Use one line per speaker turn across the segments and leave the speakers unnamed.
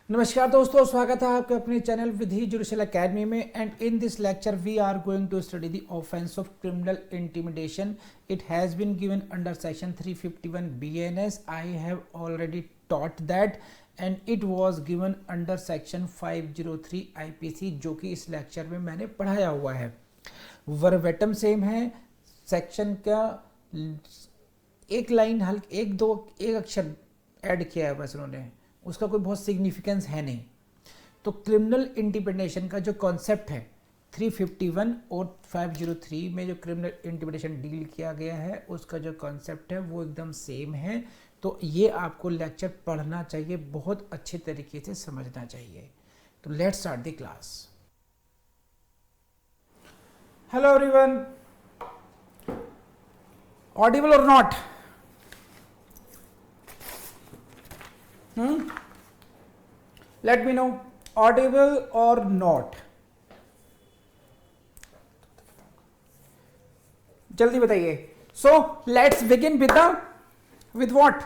नमस्कार दोस्तों, स्वागत है आपके अपने चैनल विधि जुडिशियल एकेडमी में। And in this lecture we are going to study the offence of criminal intimidation. It has been given under section 351 BNS. I have already taught that and it was given under section 503 IPC, जो कि इस lecture में मैंने पढ़ाया हुआ है। Verbatim same है। Section का एक लाइन एक अक्षर ऐड किया है बस उन्होंने, उसका कोई बहुत सिग्निफिकेंस है नहीं। तो क्रिमिनल इंटिमिडेशन का जो कॉन्सेप्ट है 351 और 503 में जो क्रिमिनल इंटिमिडेशन डील किया गया है उसका जो कॉन्सेप्ट है वो एकदम सेम है। तो ये आपको लेक्चर पढ़ना चाहिए, बहुत अच्छे तरीके से समझना चाहिए। तो let's start the class. Hello everyone, Audible और not? Let me know, audible or not? जल्दी बताइए। So let's begin with what?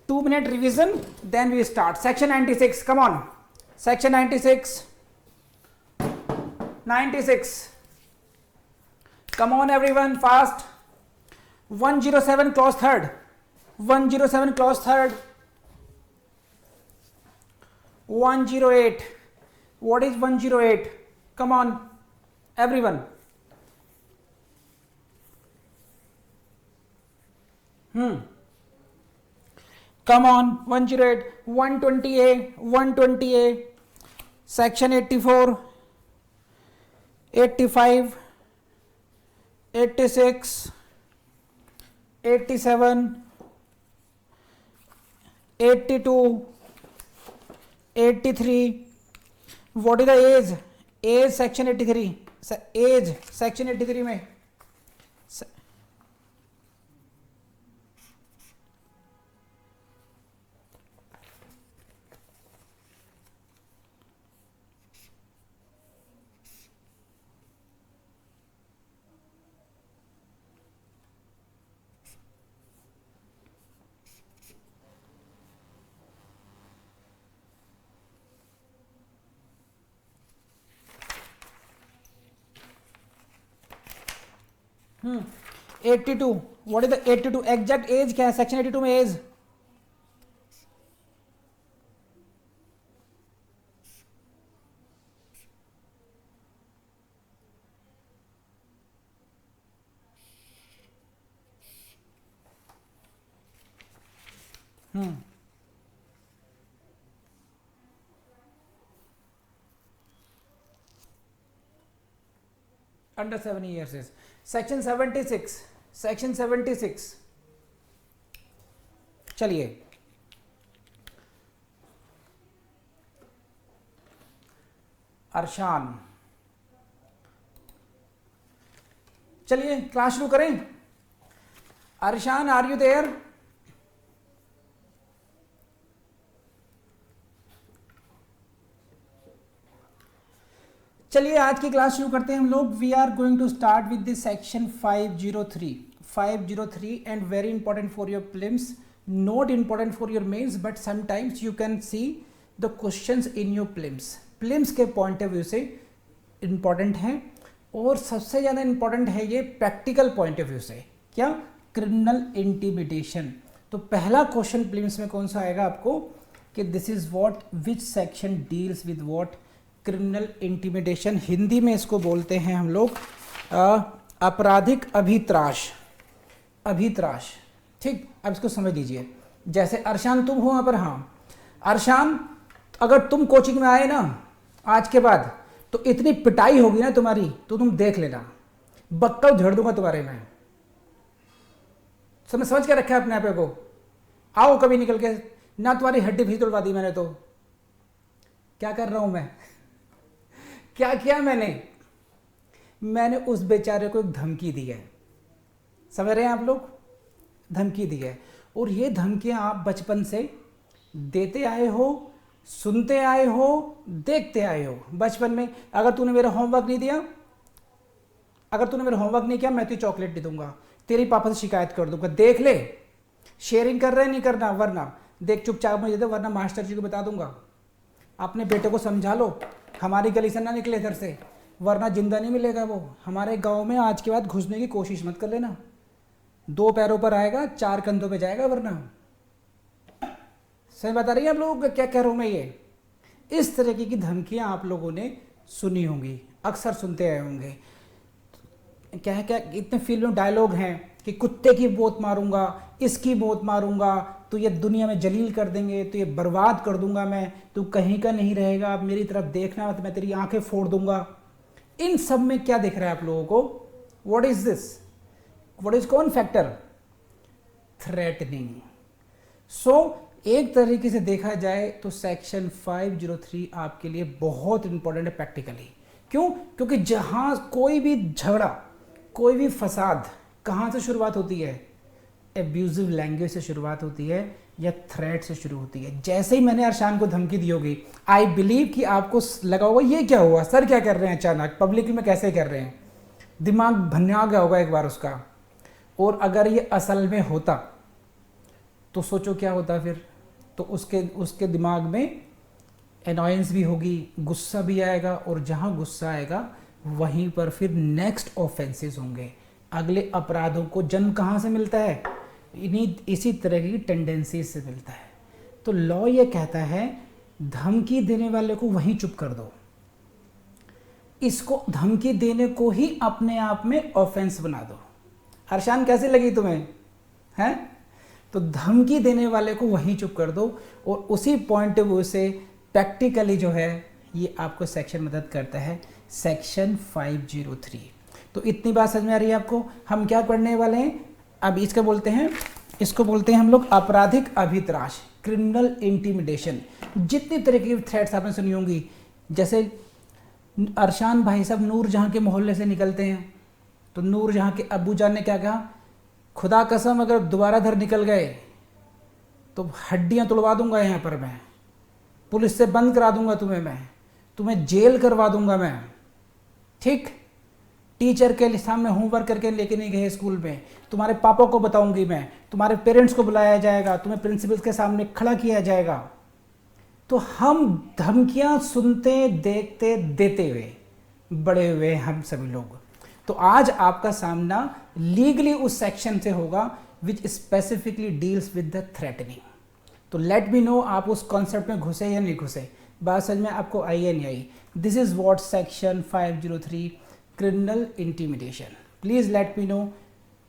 2-minute revision, then we start. Section 96. Come on. Section 96. 96. Come on, everyone, fast. 107 clause 3rd. 107 clause 3rd. 108. What is 108? Come on, everyone. Come on, 108. 120A. 120A. Section 84, 85, 86, 87, 82, 83. What is the age? Age section 83. Age section 83 में hmm 82. What is the 82 exact age क्या है section 82 में? Age under 7 years is section 76. Section 76 चलिए, अरशान, चलिए class शुरू करें। Arshan, are you there? चलिए आज की क्लास शुरू करते हैं हम लोग। We are going to start with this section 503 and very important for your prelims, not important for your mains, but sometimes you can see the questions in your prelims के point of view से important है। और सबसे ज़्यादा important है ये practical point of view से। क्या? Criminal intimidation. तो पहला क्वेश्चन प्रीलिम्स में कौन सा आएगा आपको कि this is what, which section deals with what? Criminal intimidation. Hindi में इसको बोलते हैं हम लोग आपराधिक अभित्राश। ठीक, अब इसको समझ लीजिए। जैसे अरशान तुम हो वहाँ पर, हाँ अरशान, अगर तुम कोचिंग में आए ना आज के बाद तो इतनी पिटाई होगी ना तुम्हारी, तो तुम देख लेना, बक्कल झड़ दूंगा तुम्हारे में। समझ के रखा है अपने आप को। आओ कभी निकल के ना, तुम्हारी हड्डी भी तोड़वा दी मैंने। तो क्या कर रहा हूं मैं? क्या किया मैंने उस बेचारे को एक धमकी दी है। समझ रहे हैं आप लोग? धमकी दी है। और ये धमकियां आप बचपन से देते आए हो, सुनते आए हो, देखते आए हो। बचपन में अगर तूने मेरा होमवर्क नहीं दिया, मैं तुझे चॉकलेट दे दूंगा, तेरी पापा से शिकायत कर दूंगा, देख ले। शेयरिंग कर रहे नहीं करना, वरना देख चुपचाप मुझे दे, वरना मास्टर जी को बता दूंगा। अपने बेटे को समझा लो हमारी गली से ना निकले इधर से, वरना जिंदा नहीं मिलेगा वो। हमारे गांव में आज के बाद घुसने की कोशिश मत कर लेना, 2 पैरों पर आएगा 4 कंधों पे जाएगा वरना। सही बता रही है आप लोगों को क्या कह रहा हूँ मैं? ये इस तरीके की धमकियां आप लोगों ने सुनी होंगी, अक्सर सुनते आए होंगे। क्या है, क्या इतने फिल्म डायलॉग हैं कि कुत्ते की मौत मारूंगा, इसकी मौत मारूंगा, तो ये दुनिया में जलील कर देंगे, तो ये बर्बाद कर दूंगा मैं, तू कहीं का नहीं रहेगा, अब मेरी तरफ देखना तो मैं तेरी आंखें फोड़ दूंगा। इन सब में क्या दिख रहा है आप लोगों को? What is this? What is कौन फैक्टर? थ्रेटनिंग। सो एक तरीके से देखा जाए तो सेक्शन 503 आपके लिए बहुत इंपॉर्टेंट है प्रैक्टिकली। क्यों? क्योंकि जहां कोई भी झगड़ा, कोई भी फसाद कहां से शुरुआत होती है? एब्यूजिव लैंग्वेज से शुरुआत होती है या थ्रेट से शुरू होती है। जैसे ही मैंने अरशान को धमकी दी होगी, आई बिलीव कि आपको लगा होगा ये क्या हुआ, सर क्या कर रहे हैं अचानक, पब्लिक में कैसे कर रहे हैं, दिमाग भन्ना गया होगा एक बार उसका। और अगर ये असल में होता तो सोचो क्या होता फिर? तो उसके दिमाग में एनॉयंस भी होगी, गुस्सा भी आएगा, और जहां गुस्सा आएगा वहीं पर फिर नेक्स्ट ऑफेंसेस होंगे, अगले अपराधों को जन्म कहाँ से मिलता है? इसी तरह की टेंडेंसी से मिलता है। तो लॉ ये कहता है धमकी देने वाले को वहीं चुप कर दो। इसको धमकी देने को ही अपने आप में ऑफेंस बना दो। अरशान कैसे लगी तुम्हें? हैं? तो धमकी देने वाले को वहीं चुप कर दो, और उसी पॉइंट ऑफ व्यू से प्रैक्टिकली जो है ये आपको सेक्शन मदद करता है, सेक्शन 503। तो इतनी बात समझ में आ रही है आपको? हम क्या पढ़ने वाले हैं अब? इसको बोलते हैं हम लोग आपराधिक अभितराश, क्रिमिनल इंटिमिडेशन। जितनी तरह की थ्रेट्स आपने सुनी होंगी, जैसे अरशान भाई साहब नूरजहां के मोहल्ले से निकलते हैं, तो नूरजहां के अब्बू जान ने क्या कहा? खुदा कसम अगर दोबारा घर निकल गए तो हड्डियां तोड़वा दूंगा यहाँ पर मैं, पुलिस से बंद करा दूंगा तुम्हें जेल करवा दूंगा मैं। ठीक, टीचर के सामने होमवर्क करके लेके नहीं गए स्कूल में, तुम्हारे पापा को बताऊंगी मैं, तुम्हारे पेरेंट्स को बुलाया जाएगा, तुम्हें प्रिंसिपल के सामने खड़ा किया जाएगा। तो हम धमकियां सुनते, देखते, देते हुए बड़े हुए हम सभी लोग। तो आज आपका सामना लीगली उस सेक्शन से होगा विच specifically deals with the threatening. तो लेट मी नो आप उस कॉन्सेप्ट में घुसे या नहीं घुसे, बात समझ में आपको आई या नहीं आई? This is what section 503 criminal intimidation. Please let me know.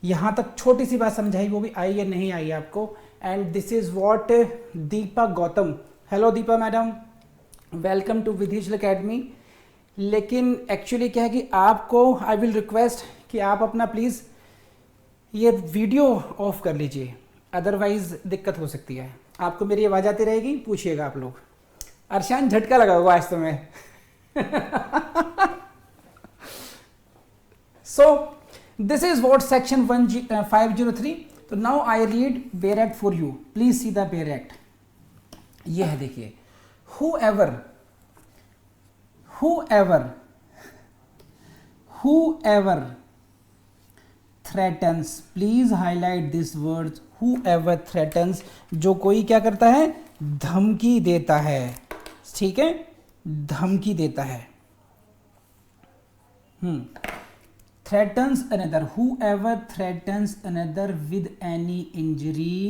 यहाँ तक छोटी सी बात समझाई, वो भी आई या नहीं आई आपको? And this is what Deepa Gautam. Hello Deepa madam, welcome to Vidhishal academy. लेकिन एक्चुअली क्या है कि आपको आई विल रिक्वेस्ट कि आप अपना प्लीज़ ये वीडियो ऑफ कर लीजिए, अदरवाइज दिक्कत हो सकती है। आपको मेरी आवाज़ आती रहेगी, पूछिएगा आप लोग। अरशान झटका लगा हुआ आज तुम्हें। So this is what section 503। तो now I read bare act for you, please see the bare act. ये है, देखिए, whoever threatens, please highlight this word, whoever threatens, जो कोई क्या करता है? धमकी देता है। ठीक है, धमकी देता है। threatens another, whoever threatens another with any injury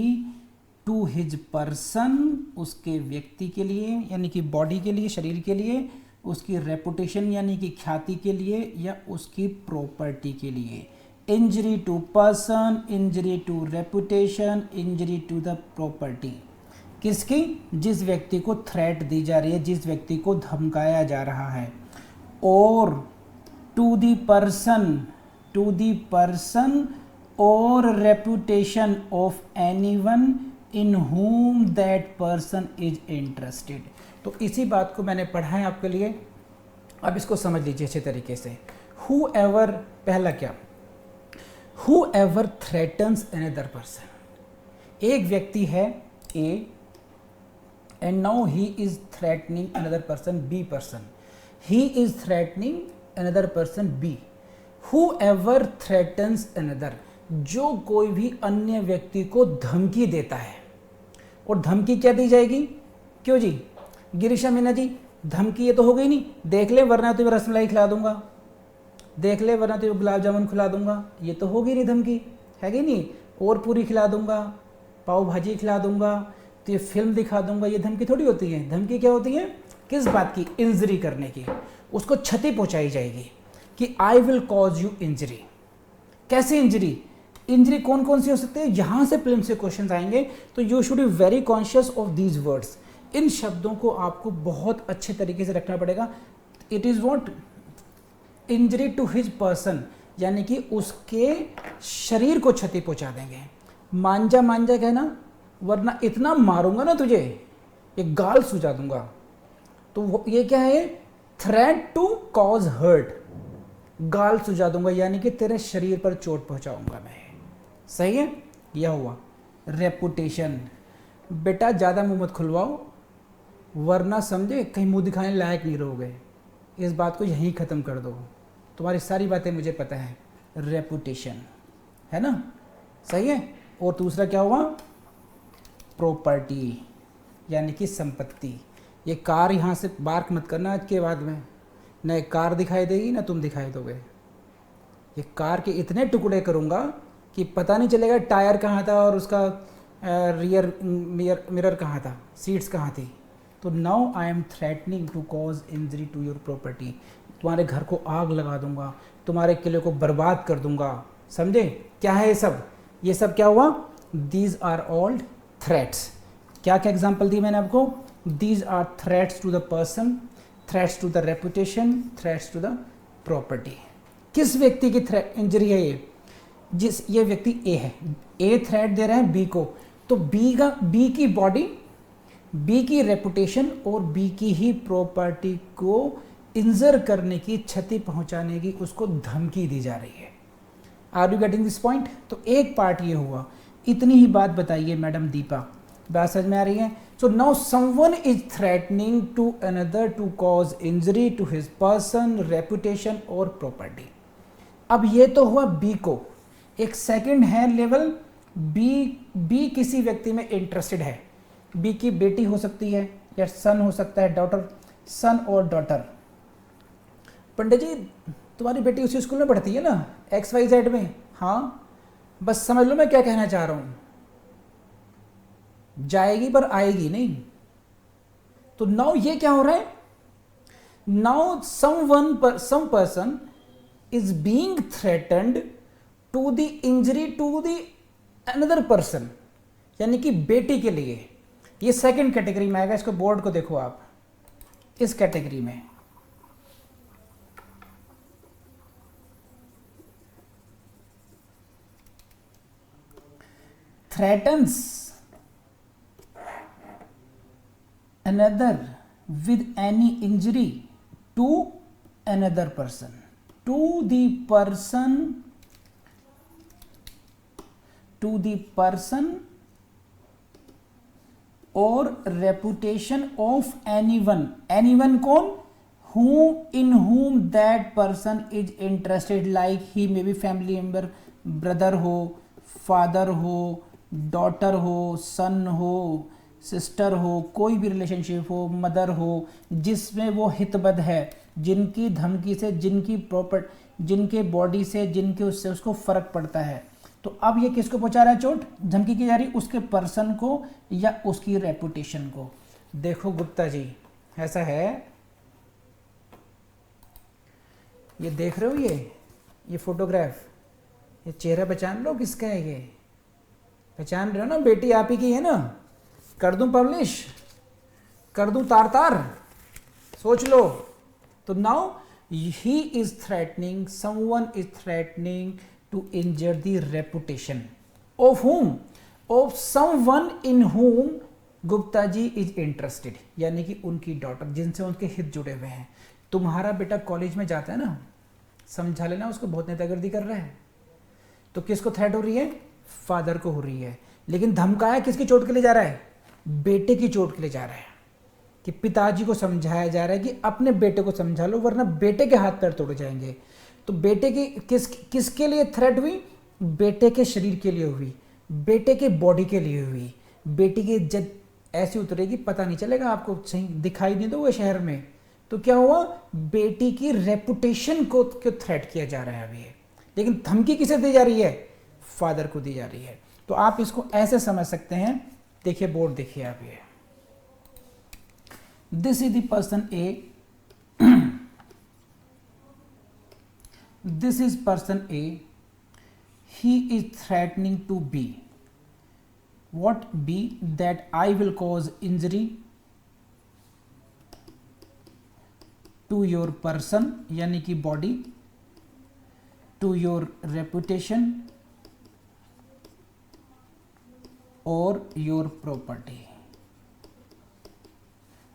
to his person, उसके व्यक्ति के लिए यानी कि बॉडी के लिए, शरीर के लिए, उसकी रेपुटेशन यानी कि ख्याति के लिए, या उसकी प्रॉपर्टी के लिए। Injury to person, injury to reputation, injury to the property. किसकी? जिस व्यक्ति को थ्रेट दी जा रही है, जिस व्यक्ति को धमकाया जा रहा है। और टू द पर्सन और reputation of anyone in whom that person is interested। तो इसी बात को मैंने पढ़ा है आपके लिए, अब इसको समझ लीजिए अच्छे तरीके से। whoever, पहला क्या? whoever threatens another person, एक व्यक्ति है A and now he is threatening another person, B person, he is threatening another person B। whoever threatens another, जो कोई भी अन्य व्यक्ति को धमकी देता है। और धमकी क्या दी जाएगी? क्यों जी? गिरीशा मीना जी धमकी ये तो हो गई नहीं, देख ले वरना तुझे रसमलाई खिला दूंगा, देख ले वरना तुझे गुलाब जामुन खिला दूंगा, ये तो होगी नहीं धमकी, है कि नहीं। और पूरी खिला दूंगा, पाव भाजी खिला दूंगा, तो ये फिल्म दिखा दूंगा, ये धमकी थोड़ी होती है। धमकी क्या होती है, किस बात की, इंजरी करने की, उसको क्षति पहुंचाई जाएगी कि I will cause you injury. कैसे इंजरी, इंजरी कौन कौन सी हो सकती है, यहां से फिल्म से क्वेश्चन आएंगे, तो you should be very conscious of these words. इन शब्दों को आपको बहुत अच्छे तरीके से रखना पड़ेगा। It is what, injury to his person, यानी कि उसके शरीर को क्षति पहुंचा देंगे। मांजा मांजा कहना, वरना इतना मारूंगा ना तुझे, ये गाल सुझा दूंगा। तो ये क्या है, थ्रेट टू कॉज हर्ट, गाल सुझा दूंगा यानी कि तेरे शरीर पर चोट पहुंचाऊंगा मैं। सही है, यह हुआ रेपुटेशन। बेटा ज़्यादा मुंह मत खुलवाओ, वरना समझे कहीं मुंह दिखाने लायक नहीं रहोगे। इस बात को यहीं ख़त्म कर दो, तुम्हारी सारी बातें मुझे पता है। रेपुटेशन है ना, सही है। और दूसरा क्या हुआ, प्रॉपर्टी यानी कि संपत्ति। ये कार यहाँ से बार्क मत करना आज के बाद में, न एक कार दिखाई देगी ना तुम दिखाई दोगे। ये कार के इतने टुकड़े करूँगा कि पता नहीं चलेगा टायर कहाँ था और उसका रियर मिरर कहाँ था, सीट्स कहाँ थी। तो now I am threatening to cause injury to your property. तुम्हारे घर को आग लगा दूंगा, तुम्हारे किले को बर्बाद कर दूंगा। समझे क्या है ये सब, ये सब क्या हुआ, दीज आर ऑल थ्रेट्स। क्या क्या एग्जाम्पल दी मैंने आपको, these are threats to the person, threats to the reputation, threats to the property. किस व्यक्ति की इंजरी है ये, जिस ये व्यक्ति ए है, ए थ्रेट दे रहे हैं बी को, तो बी की बॉडी, बी की रेपुटेशन और बी की ही प्रॉपर्टी को इंजर करने की, क्षति पहुंचाने की उसको धमकी दी जा रही है। Are you getting this point. तो एक पार्ट ये हुआ, इतनी ही बात बताइए मैडम दीपा, बात समझ में आ रही है। So now someone is threatening to another to cause injury to his person, reputation और प्रॉपर्टी। अब ये तो हुआ बी को। एक सेकंड है लेवल, बी किसी व्यक्ति में इंटरेस्टेड है। बी की बेटी हो सकती है या सन हो सकता है, डॉटर, सन और डॉटर। पंडित जी तुम्हारी बेटी उसी स्कूल में पढ़ती है ना, XYZ में, हाँ बस समझ लो मैं क्या कहना चाह रहा हूं, जाएगी पर आएगी नहीं। तो नाउ ये क्या हो रहा है, now some person is being threatened to the injury to the another person, यानी कि बेटी के लिए। ये सेकंड कैटेगरी में आएगा, इसको बोर्ड को देखो आप, इस कैटेगरी में threatens another with any injury to another person, to the person or reputation of anyone कौन, in whom that person is interested, like he may be family member, brother हो, फादर हो, daughter हो, सन हो, sister हो, कोई भी relationship हो, mother हो, जिसमें वो हितबद्ध है, जिनकी धमकी से, जिनकी प्रॉपर्टी, जिनके बॉडी से, जिनके उससे उसको फर्क पड़ता है। तो अब ये किसको पहुंचा रहा है चोट, धमकी की जा रही, उसके पर्सन को या उसकी रेपुटेशन को। देखो गुप्ता जी ऐसा है, ये देख रहे हो, ये फोटोग्राफ, ये चेहरा पहचान लो किसका है, ये पहचान रहे हो ना, बेटी आप ही की है ना। कर दूं पब्लिश, कर दूं तार तार, सोच लो। तो now he is threatening, someone is threatening to injure the reputation of whom, of someone in whom Gupta ji is interested, यानी कि उनकी डॉटर, जिनसे उनके हित जुड़े हुए हैं। तुम्हारा बेटा कॉलेज में जाता है ना, समझा लेना उसको बहुत नेतागिरी कर रहा है, तो किसको थ्रेट हो रही है, फादर को हो रही है। लेकिन धमकाया किसकी चोट के लिए जा रहा है, बेटे की चोट के लिए जा रहा है, कि पिताजी को समझाया जा रहा है कि अपने बेटे को समझा लो वरना बेटे के हाथ पैर तोड़े जाएंगे। तो बेटे की किसके लिए थ्रेट हुई, बेटे के शरीर के लिए हुई, बेटे के बॉडी के लिए हुई, बेटी की ऐसी उतरेगी, पता नहीं चलेगा आपको, सही दिखाई नहीं दोगे शहर में। तो क्या हुआ, बेटी की रेपुटेशन को थ्रेट किया जा रहा है अभी, लेकिन धमकी किसे दी जा रही है, फादर को दी जा रही है। तो आप इसको ऐसे समझ सकते हैं, देखिए बोर्ड देखिए आप, ये this is the person A, this is person A, he is threatening to B. What B? That I will cause injury to your person, यानी कि body, to your reputation or your property.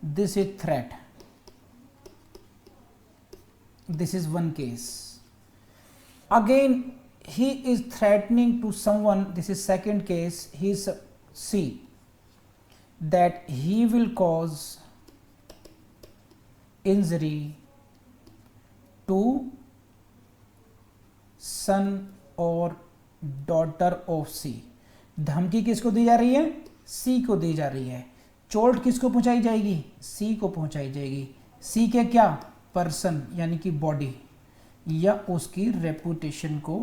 This is threat. This is one case. Again he is threatening to someone, this is second case, he is C, that he will cause injury to son or daughter of C. धमकी किसको दी जा रही है, C को दी जा रही है। चोट किसको पहुंचाई जाएगी, C को पहुंचाई जाएगी। C के क्या, पर्सन यानी कि बॉडी या उसकी रेपुटेशन को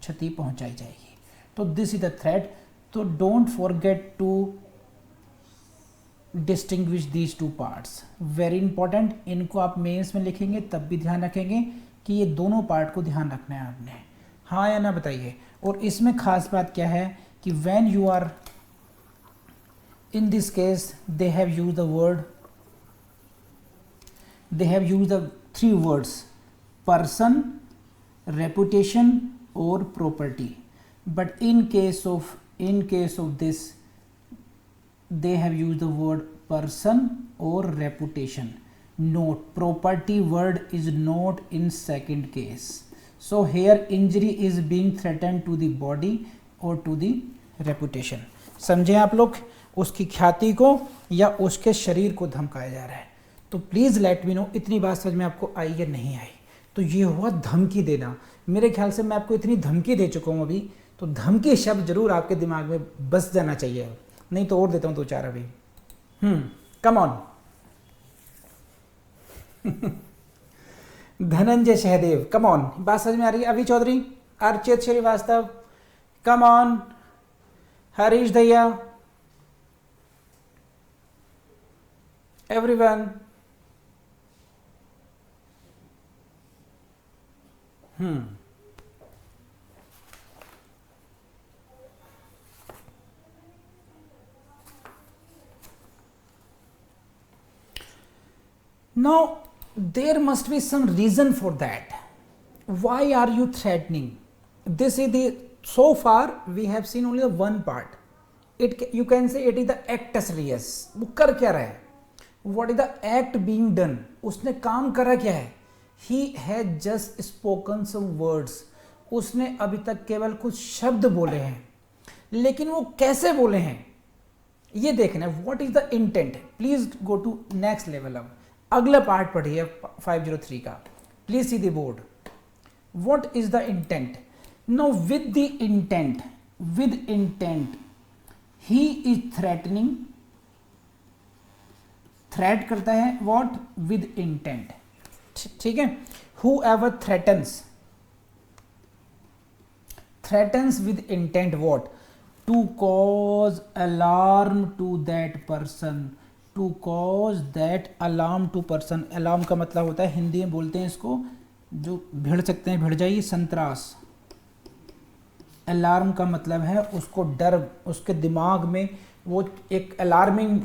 क्षति पहुंचाई जाएगी। तो दिस इज द थ्रेट। तो don't forget to distinguish these two parts, very important. इनको आप मेंस में लिखेंगे तब भी ध्यान रखेंगे कि ये दोनों पार्ट को ध्यान रखना है आपने, हाँ या ना बताइए। और इसमें खास बात क्या है कि when you are in this case they have used the word, they have used the three words person, reputation or property, but in case of this they have used the word person or reputation. Note, property word is not in second case. So here injury is being threatened to the body or to the reputation. समझे आप लोग, उसकी ख्याति को या उसके शरीर को धमकाया जा रहा है। तो प्लीज़ लेट मी नो इतनी बात समझ में आपको आई या नहीं आई। तो ये हुआ धमकी देना। मेरे ख्याल से मैं आपको इतनी धमकी दे चुका हूँ अभी, तो धमकी शब्द जरूर आपके दिमाग में बस जाना चाहिए, नहीं तो और देता हूँ दो चार अभी। Come on Dhananjay Sahdev, come on, बात समझ में आ रही है? अभी Chaudhary, Archit Srivastava, come on, Harish Dahiya, everyone. Now there must be some reason for that. Why are you threatening? This is the, so far we have seen only the one part. It, you can say it is the actus reus. वो कर क्या रहा है? What is the act being done? उसने काम करा क्या है? He has just spoken some words. उसने अभी तक केवल कुछ शब्द बोले हैं, लेकिन वो कैसे बोले हैं ये देखना है। What is the intent? Please go to next level. अब अगला पार्ट पढ़िए 503 का। Please see the board. What is the intent? Now with the intent, he is threatening. Threat करता है what? with intent. ठीक है, whoever threatens with intent what? to cause alarm to that person. to cause that alarm to person. alarm का मतलब होता है, हिंदी में बोलते हैं इसको, जो भिड़ सकते हैं, भिड़ जाइए, संत्रास। अलार्म का मतलब है उसको डर, उसके दिमाग में वो एक अलार्मिंग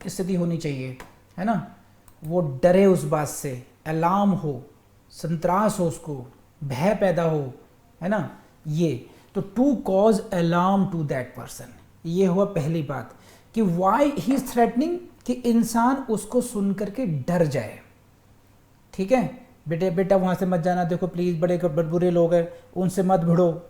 स्थिति होनी चाहिए, है ना, वो डरे उस बात से, अलार्म हो, संत्रास हो, उसको भय पैदा हो, है ना। ये तो to cause alarm to that person, ये हुआ पहली बात कि वाई ही इज थ्रेटनिंग, कि इंसान उसको सुन करके डर जाए। ठीक है, बेटा वहाँ से मत जाना, देखो प्लीज़ बड़े बुरे लोग हैं, उनसे मत भिड़ो।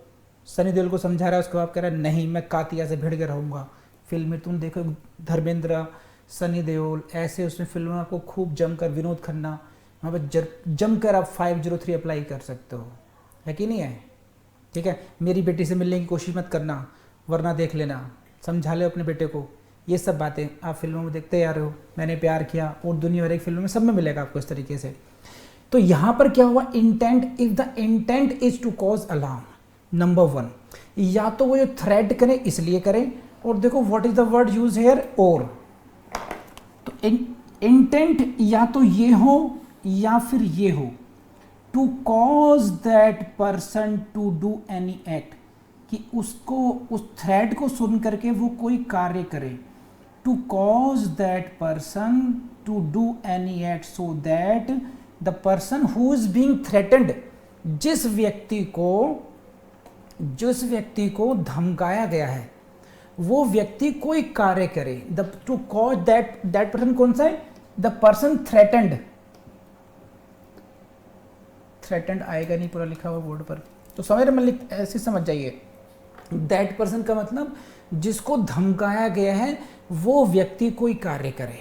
सनी देओल को समझा रहा है, उसको आप कह रहा है नहीं मैं कातिया से भिड़ के रहूँगा। फिल्म में तुम देखो धर्मेंद्र, सनी देओल, ऐसे उसमें फिल्मों को खूब जमकर, विनोद खन्ना, वहाँ पर जमकर आप 503 अप्लाई कर सकते हो, है कि नहीं है? ठीक है, मेरी बेटी से मिलने की कोशिश मत करना, वरना देख लेना, समझा ले अपने बेटे को, ये सब बातें आप फिल्मों में देखते आ रहे हो, मैंने प्यार किया और दुनिया भर की फिल्मों में सब में मिलेगा आपको इस तरीके से। तो यहाँ पर क्या हुआ, intent, if the intent is to cause alarm, number 1, या तो वो जो थ्रेट करें इसलिए करें, और देखो what is the word use hair, और। तो इंटेंट या तो ये हो या फिर ये हो, to cause that person to do any act, कि उसको, उस थ्रेट को सुन करके वो कोई कार्य करे, to cause that person to do any act so that the person who is being threatened, जिस व्यक्ति को धमकाया गया है वो व्यक्ति कोई कार्य करे, the two cause that person कौन सा है, द पर्सन थ्रेटेंड आएगा नहीं पूरा लिखा हुआ बोर्ड पर, तो समझ रहे, ऐसे समझ जाइए। दैट पर्सन का मतलब जिसको धमकाया गया है वो व्यक्ति कोई कार्य करे,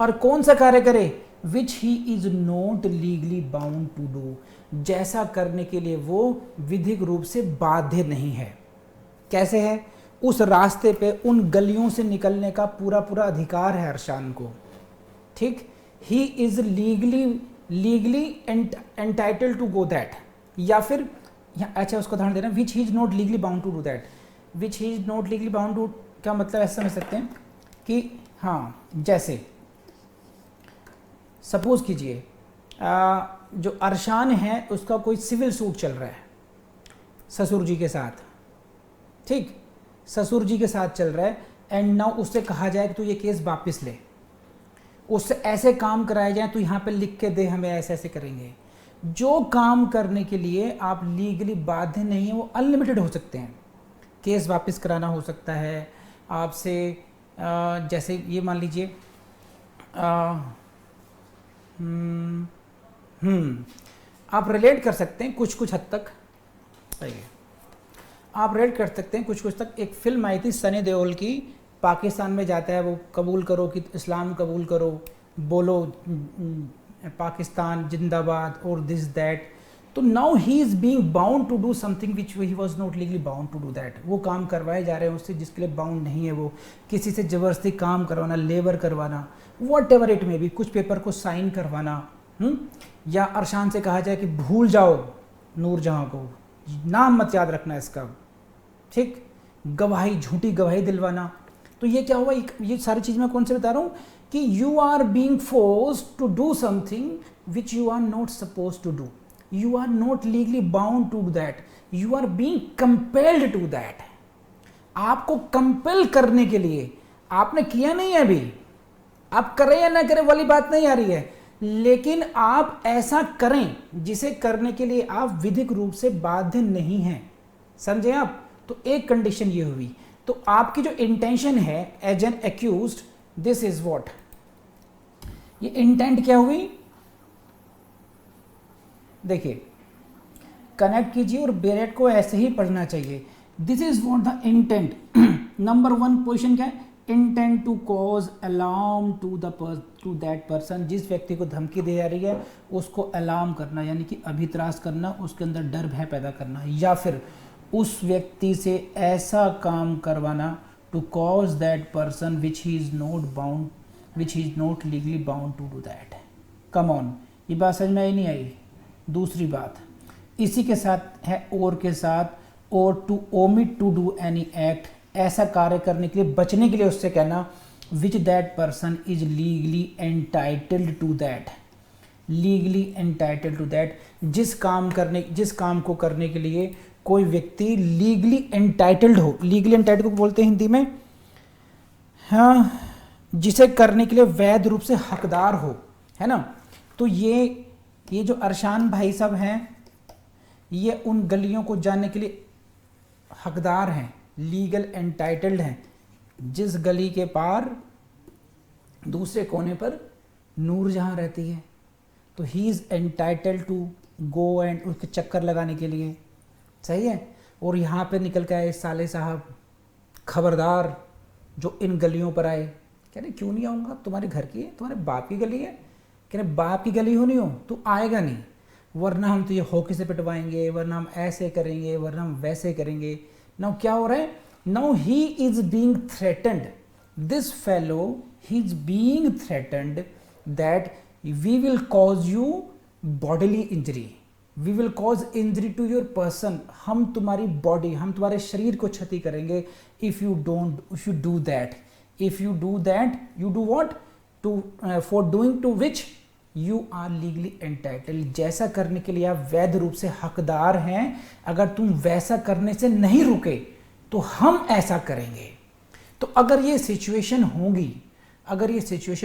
और कौन सा कार्य करे, which he is not legally bound to do, जैसा करने के लिए वो विधिक रूप से बाध्य नहीं है। कैसे है, उस रास्ते पे उन गलियों से निकलने का पूरा अधिकार है अरशान को, ठीक। He is legally entitled to go that, या फिर अच्छा उसको ध्यान देना, which he is not legally bound to do that, which he is not legally bound to, क्या मतलब ऐसा समझ सकते हैं कि हाँ, जैसे सपोज कीजिए जो अरशान है उसका कोई सिविल सूट चल रहा है ससुर जी के साथ, ठीक, ससुर जी के साथ चल रहा है, एंड नाउ उससे कहा जाए कि तू ये केस वापस ले, उससे ऐसे काम कराए जाए, तो यहाँ पे लिख के दे, हमें ऐसे ऐसे करेंगे। जो काम करने के लिए आप लीगली बाध्य नहीं है वो अनलिमिटेड हो सकते हैं, केस वापस कराना हो सकता है आपसे, जैसे ये मान लीजिए आप रिलेट कर सकते हैं कुछ हद तक, सही है, आप रिलेट कर सकते हैं कुछ तक। एक फिल्म आई थी सनी देओल की, पाकिस्तान में जाता है वो, कबूल करो कि इस्लाम कबूल करो, बोलो पाकिस्तान जिंदाबाद और दिस दैट, तो now he is being bound to do something which he was not legally bound to do that, वो काम करवाए जा रहे हैं उससे जिसके लिए बाउंड नहीं है, वो किसी से ज़बरदस्ती काम करवाना, लेबर करवाना, वॉट एवर इट में भी, कुछ पेपर को साइन करवाना, या अरशान से कहा जाए कि भूल जाओ नूरजहां को, नाम मत याद रखना इसका, ठीक, गवाही, झूठी गवाही दिलवाना। तो ये क्या हुआ, ये सारी चीज़ मैं कौन से बता रहा हूँ कि you are being forced to do something which you are not suppose to do, you are not legally bound to do that, you are being compelled to that. आपको कंपेल करने के लिए, आपने किया नहीं है अभी, आप करें या ना करें वाली बात नहीं आ रही है, लेकिन आप ऐसा करें जिसे करने के लिए आप विधिक रूप से बाध्य नहीं हैं, समझे आप। तो एक कंडीशन ये हुई, तो आपकी जो इंटेंशन है as an accused, this is what, ये इंटेंट क्या हुई, देखिए कनेक्ट कीजिए और बेरेट को ऐसे ही पढ़ना चाहिए। This is what the intent, number 1 position क्या है, intent to cause alarm to that person, जिस व्यक्ति को धमकी दी जा रही है उसको अलार्म करना, यानी कि अभित्रास करना, उसके अंदर डर भय पैदा करना, या फिर उस व्यक्ति से ऐसा काम करवाना, to cause that person which he is not legally bound to do that. Come on, ये बात समझ में आई नहीं आई। दूसरी बात इसी के साथ है, और के साथ, और to omit to do any act, ऐसा कार्य करने के लिए, बचने के लिए उससे कहना, which that person is legally entitled to that, legally entitled to that, जिस काम को करने के लिए कोई व्यक्ति लीगली एंटाइटल्ड हो, लीगली एंटाइटल्ड को बोलते हैं हिंदी में, हाँ, जिसे करने के लिए वैध रूप से हकदार हो, है ना। तो ये जो अरशान भाई साहब हैं, ये उन गलियों को जानने के लिए हकदार हैं, लीगल एंटाइटल्ड हैं, जिस गली के पार दूसरे कोने पर नूरजहां रहती है, तो he is entitled to go and उसके चक्कर लगाने के लिए, सही है। और यहाँ पे निकल के आए साले साहब, खबरदार जो इन गलियों पर आए, कह रहे क्यों नहीं आऊँगा, तुम्हारे घर की है, तुम्हारे बाप की गली है, कह रहे बाप की गली होनी हो तो आएगा नहीं, वरना हम तो ये हॉकी से पिटवाएंगे, वरना हम ऐसे करेंगे, वरना हम वैसे करेंगे। नाउ क्या हो रहा है, now he is being threatened, this fellow he is being threatened that we will cause you bodily injury, we will cause injury to your person, हम तुम्हारी बॉडी, हम तुम्हारे शरीर को क्षति करेंगे if you do that, if you do that, you do what, to for doing to which you are legally entitled, जैसा करने के लिए आप वैध रूप से हकदार हैं, अगर तुम वैसा करने से नहीं रुके तो हम ऐसा करेंगे। तो अगर ये सिचुएशन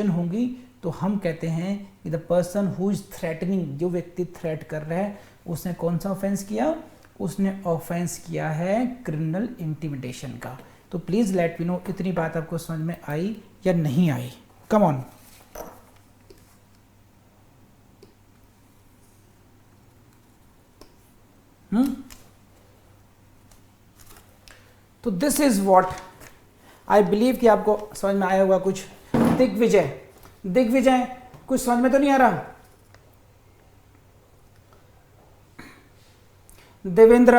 होगी तो हम कहते हैं कि the person who is threatening, जो व्यक्ति थ्रेट कर रहा है उसने कौन सा ऑफेंस किया, उसने ऑफेंस किया है क्रिमिनल इंटिमिडेशन का। तो प्लीज लेट मी नो इतनी बात आपको समझ में आई या नहीं आई। Come on. तो this is what I believe कि आपको समझ में आया होगा कुछ। दिग्विजय कुछ समझ में तो नहीं आ रहा? Devendra,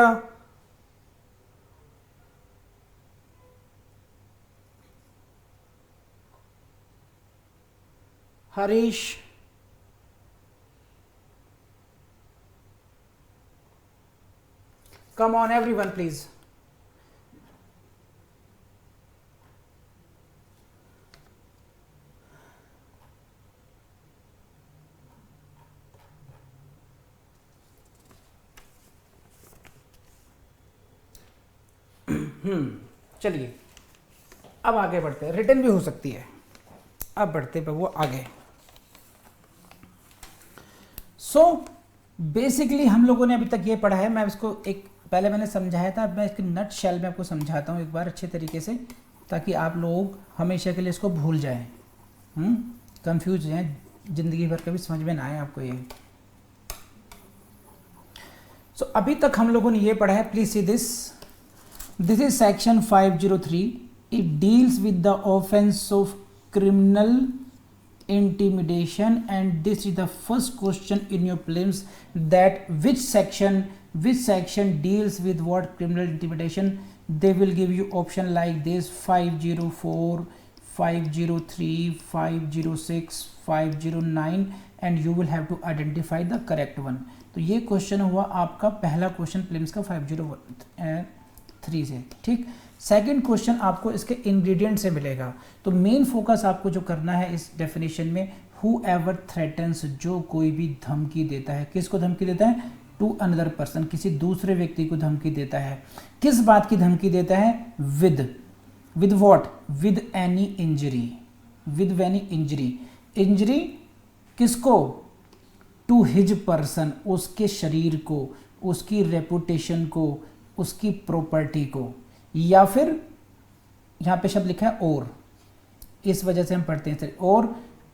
Harish, come on everyone please। चलिए अब आगे बढ़ते हैं। रिटर्न भी हो सकती है। अब बढ़ते पर वो आगे। सो बेसिकली हम लोगों ने अभी तक ये पढ़ा है, मैं इसको एक पहले मैंने समझाया था, मैं इसके नट शेल में आपको समझाता हूँ एक बार अच्छे तरीके से, ताकि आप लोग हमेशा के लिए इसको भूल जाएं, कंफ्यूज हैं, जिंदगी भर कभी समझ में ना आए आपको ये। सो अभी तक हम लोगों ने ये पढ़ा है, please see this is section 503। it deals with the offense of criminal intimidation, and this is the first question in your prelims, that which section deals with what criminal intimidation. They will give you option like this: 504, 503, 506, 509, and you will have to identify the correct one। तो ये question हुआ आपका पहला question prelims का 503 से, ठीक। Second question आपको इसके इंग्रेडिएंट से मिलेगा। तो मेन फोकस आपको जो करना है इस डेफिनेशन में, हु एवर थ्रेटन्स, जो कोई भी धमकी देता है। किसको धमकी देता है? टू अनदर पर्सन, किसी दूसरे व्यक्ति को धमकी देता है। किस बात की धमकी देता है? With what? With any injury, with any injury. Injury किसको? टू हिज पर्सन, उसके शरीर को, उसकी रेपुटेशन को, उसकी प्रॉपर्टी को, या फिर यहां पे शब्द लिखा है और, इस वजह से हम पढ़ते हैं और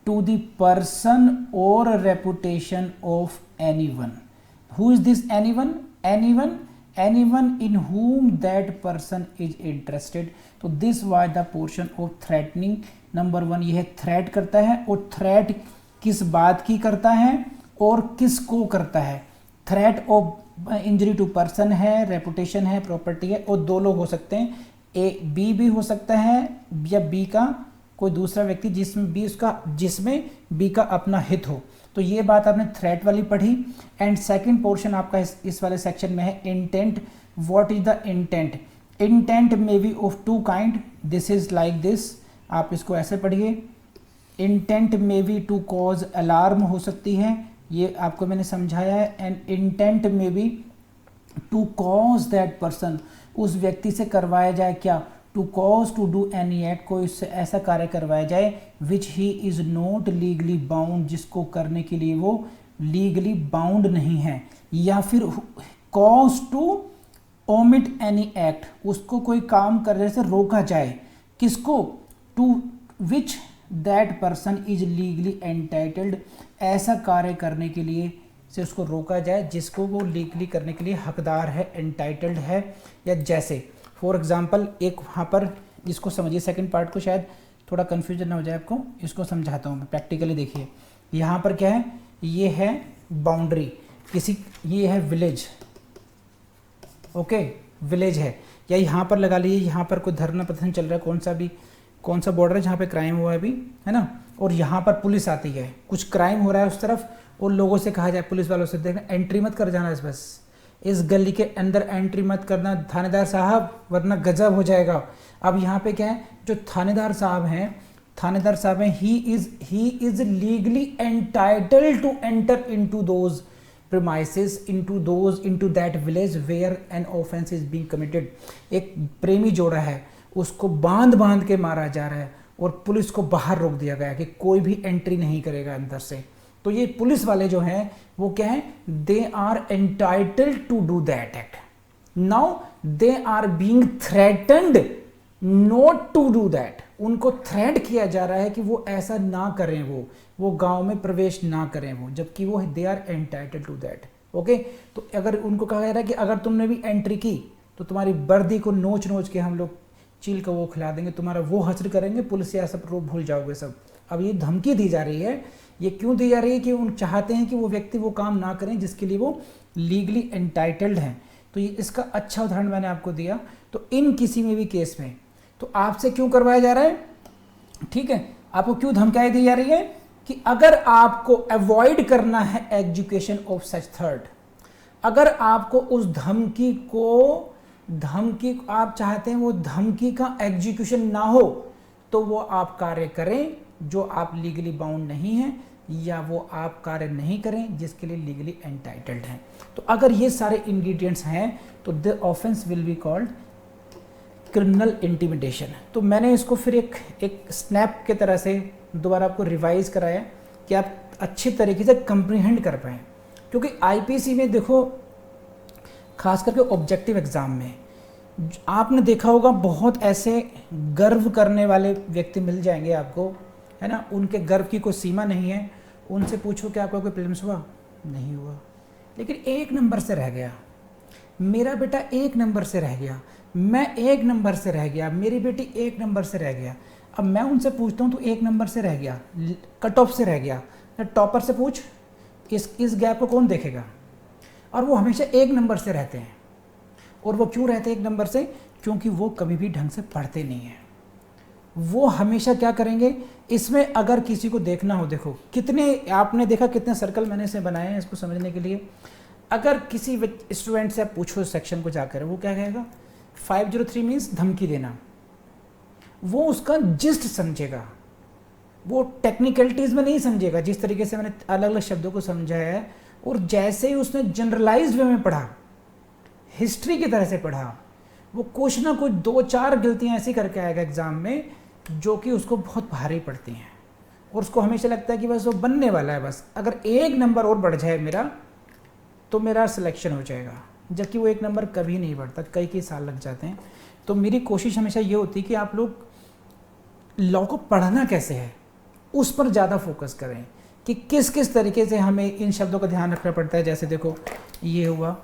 टू द पर्सन और reputation of anyone. Who is this anyone? Anyone in whom that person is interested। तो this was the portion of threatening. Number 1 यह थ्रेट करता है, और थ्रेट किस बात की करता है और किसको करता है? Threat of injury to person है, रेपुटेशन है, प्रॉपर्टी है, और दो लोग हो सकते हैं, ए बी भी हो सकता है, या बी का कोई दूसरा व्यक्ति जिसमें बी का अपना हित हो। तो ये बात आपने थ्रेट वाली पढ़ी। एंड सेकंड पोर्शन आपका इस वाले सेक्शन में है intent. What is the intent? Intent may be of two kind, this is like this, आप इसको ऐसे पढ़िए। Intent may be to cause alarm हो सकती है, ये आपको मैंने समझाया है। एंड इंटेंट में भी टू कॉज दैट पर्सन, उस व्यक्ति से करवाया जाए क्या? To cause to do any act, कोई उससे ऐसा कार्य करवाया जाए which he is not legally bound, जिसको करने के लिए वो लीगली बाउंड नहीं है। या फिर cause to omit any act, उसको कोई काम करने से रोका जाए। किसको? To which that person is legally entitled, ऐसा कार्य करने के लिए से उसको रोका जाए जिसको वो लीगली करने के लिए हकदार है, एंटाइटल्ड है। या जैसे फॉर एग्जांपल एक वहाँ पर, इसको समझिए, सेकंड पार्ट को शायद थोड़ा कन्फ्यूजन ना हो जाए आपको, इसको समझाता हूँ मैं प्रैक्टिकली। देखिए यहाँ पर क्या है, ये है बाउंड्री किसी, ये है विलेज, ओके विलेज है, या यहाँ पर लगा लीजिए, यहाँ पर कोई धरना प्रदर्शन चल रहा है, कौन सा भी कौन सा बॉर्डर है जहाँ पे क्राइम हुआ है अभी, है ना, और यहाँ पर पुलिस आती है, कुछ क्राइम हो रहा है उस तरफ, और लोगों से कहा जाए, पुलिस वालों से, देखना एंट्री मत कर जाना, बस इस गली के अंदर एंट्री मत करना थानेदार साहब, वरना गजब हो जाएगा। अब यहाँ पे क्या है, जो थानेदार साहब हैं, he is legally entitled to enter into those premises, into that village where an offense is being committed। एक प्रेमी जोड़ा है, उसको बांध के मारा जा रहा है और पुलिस को बाहर रोक दिया गया कि कोई भी एंट्री नहीं करेगा अंदर से। तो ये पुलिस वाले जो हैं वो क्या है, they are entitled to do that act. Now they are being threatened not to do that. उनको थ्रेट किया जा रहा है कि वो ऐसा ना करें, वो गांव में प्रवेश ना करें वो, जबकि वो they are entitled to that. Okay, तो अगर उनको कहा जा रहा है कि अगर तुमने भी एंट्री की तो तुम्हारी वर्दी को नोच के हम लोग चील का वो खिला देंगे, तुम्हारा वो हश्र करेंगे, पुलिस या सब रो भूल जाओगे सब। अब ये धमकी दी जा रही है, ये क्यों दी जा रही है कि उन चाहते हैं कि वो व्यक्ति वो काम ना करें जिसके लिए वो लीगली एंटाइटल्ड हैं। तो ये इसका अच्छा उदाहरण मैंने आपको दिया। तो इन किसी में भी केस में तो आपसे क्यों करवाया जा रहा है, ठीक है, आपको क्यों धमकियां दी जा रही है कि अगर आपको अवॉइड करना है एग्जीक्यूशन ऑफ सच थर्ड, अगर आपको उस धमकी आप चाहते हैं वो धमकी का एग्जीक्यूशन ना हो, तो वो आप कार्य करें जो आप लीगली बाउंड नहीं हैं, या वो आप कार्य नहीं करें जिसके लिए लीगली एंटाइटल्ड हैं। तो अगर ये सारे इंग्रेडिएंट्स हैं तो the offence will be called criminal intimidation. तो मैंने इसको फिर एक स्नैप के तरह से दोबारा आपको रिवाइज कराया कि आप अच्छे तरीके से कंप्रीहेंड कर पाएँ, क्योंकि आईपीसी में देखो, खास करके ऑब्जेक्टिव एग्जाम में आपने देखा होगा बहुत ऐसे गर्व करने वाले व्यक्ति मिल जाएंगे आपको, है ना, उनके गर्व की कोई सीमा नहीं है। उनसे पूछो कि आपका कोई प्रीलिम्स हुआ, नहीं हुआ, लेकिन 1 नंबर से रह गया, मेरा बेटा 1 नंबर से रह गया, मैं 1 नंबर से रह गया, मेरी बेटी 1 नंबर से रह गया। अब मैं उनसे पूछता हूँ तो 1 नंबर से रह गया, कट ऑफ से रह गया, टॉपर से पूछ, इस गैप को कौन देखेगा। और वो हमेशा 1 नंबर से रहते हैं। और वो क्यों रहते हैं 1 नंबर से, क्योंकि वो कभी भी ढंग से पढ़ते नहीं हैं। वो हमेशा क्या करेंगे, इसमें अगर किसी को देखना हो, देखो कितने आपने देखा कितने सर्कल मैंने इसे बनाए हैं इसको समझने के लिए। अगर किसी स्टूडेंट से आप पूछो सेक्शन को जाकर, वो क्या कहेगा, 503 मीन्स धमकी देना, वो उसका जिस्ट समझेगा, वो टेक्निकलिटीज़ में नहीं समझेगा। जिस तरीके से मैंने अलग अलग शब्दों को समझाया है, और जैसे ही उसने जनरलाइज्ड वे में पढ़ा, हिस्ट्री की तरह से पढ़ा, वो कुछ ना कुछ 2-4 गलतियां ऐसी करके आएगा एग्जाम में जो कि उसको बहुत भारी पड़ती हैं, और उसको हमेशा लगता है कि बस वो बनने वाला है, बस अगर 1 नंबर और बढ़ जाए मेरा तो मेरा सिलेक्शन हो जाएगा, जबकि वो 1 नंबर कभी नहीं बढ़ता, कई साल लग जाते हैं। तो मेरी कोशिश हमेशा ये होती है कि आप लोग लॉ को पढ़ना कैसे है उस पर ज़्यादा फोकस करें कि किस किस तरीके से हमें इन शब्दों का ध्यान रखना पड़ता है। जैसे देखो ये हुआ,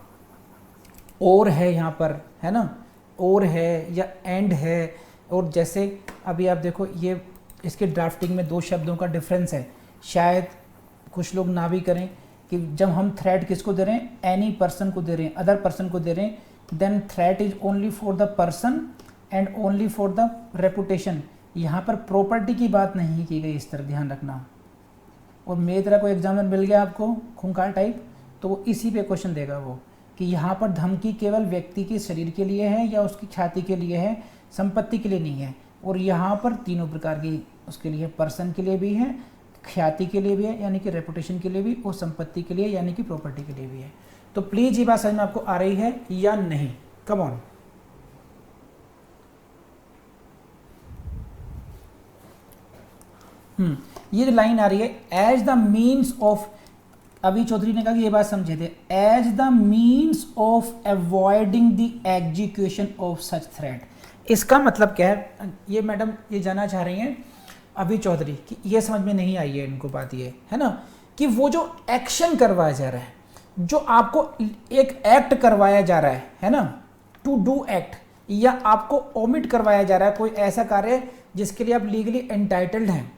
और है यहाँ पर, है ना, और है या एंड है, और जैसे अभी आप देखो ये इसके ड्राफ्टिंग में 2 शब्दों का डिफरेंस है, शायद कुछ लोग ना भी करें कि जब हम थ्रेट किसको दे रहे हैं, एनी पर्सन को दे रहे हैं, अदर पर्सन को दे रहे हैं, then threat is only for the person and only for the reputation. यहाँ पर प्रॉपर्टी की बात नहीं की गई, इस तरह ध्यान रखना। और मेरी तरह कोई एग्जाम्पल मिल गया आपको खूंखार टाइप, तो वो इसी पे क्वेश्चन देगा वो कि यहाँ पर धमकी केवल व्यक्ति के शरीर के लिए है या उसकी ख्याति के लिए है, संपत्ति के लिए नहीं है। और यहाँ पर 3 प्रकार की उसके लिए, पर्सन के लिए भी है, ख्याति के लिए भी है यानी कि रेपुटेशन के लिए भी, और संपत्ति के लिए यानी कि प्रॉपर्टी के लिए भी है। तो प्लीज ये बात समझ में आपको आ रही है या नहीं, कम ऑन। ये जो लाइन आ रही है, एज द मीन्स ऑफ, अभी चौधरी ने कहा कि ये बात समझे थे, as the means of avoiding the execution of such threat. इसका मतलब क्या है, ये मैडम ये जानना चाह रही हैं अभी चौधरी कि ये समझ में नहीं आई है इनको बात, ये है ना कि वो जो एक्शन करवाया जा रहा है, जो आपको एक एक्ट करवाया जा रहा है ना, टू डू एक्ट, या आपको ओमिट करवाया जा रहा है कोई ऐसा कार्य जिसके लिए आप लीगली एंटाइटल्ड हैं,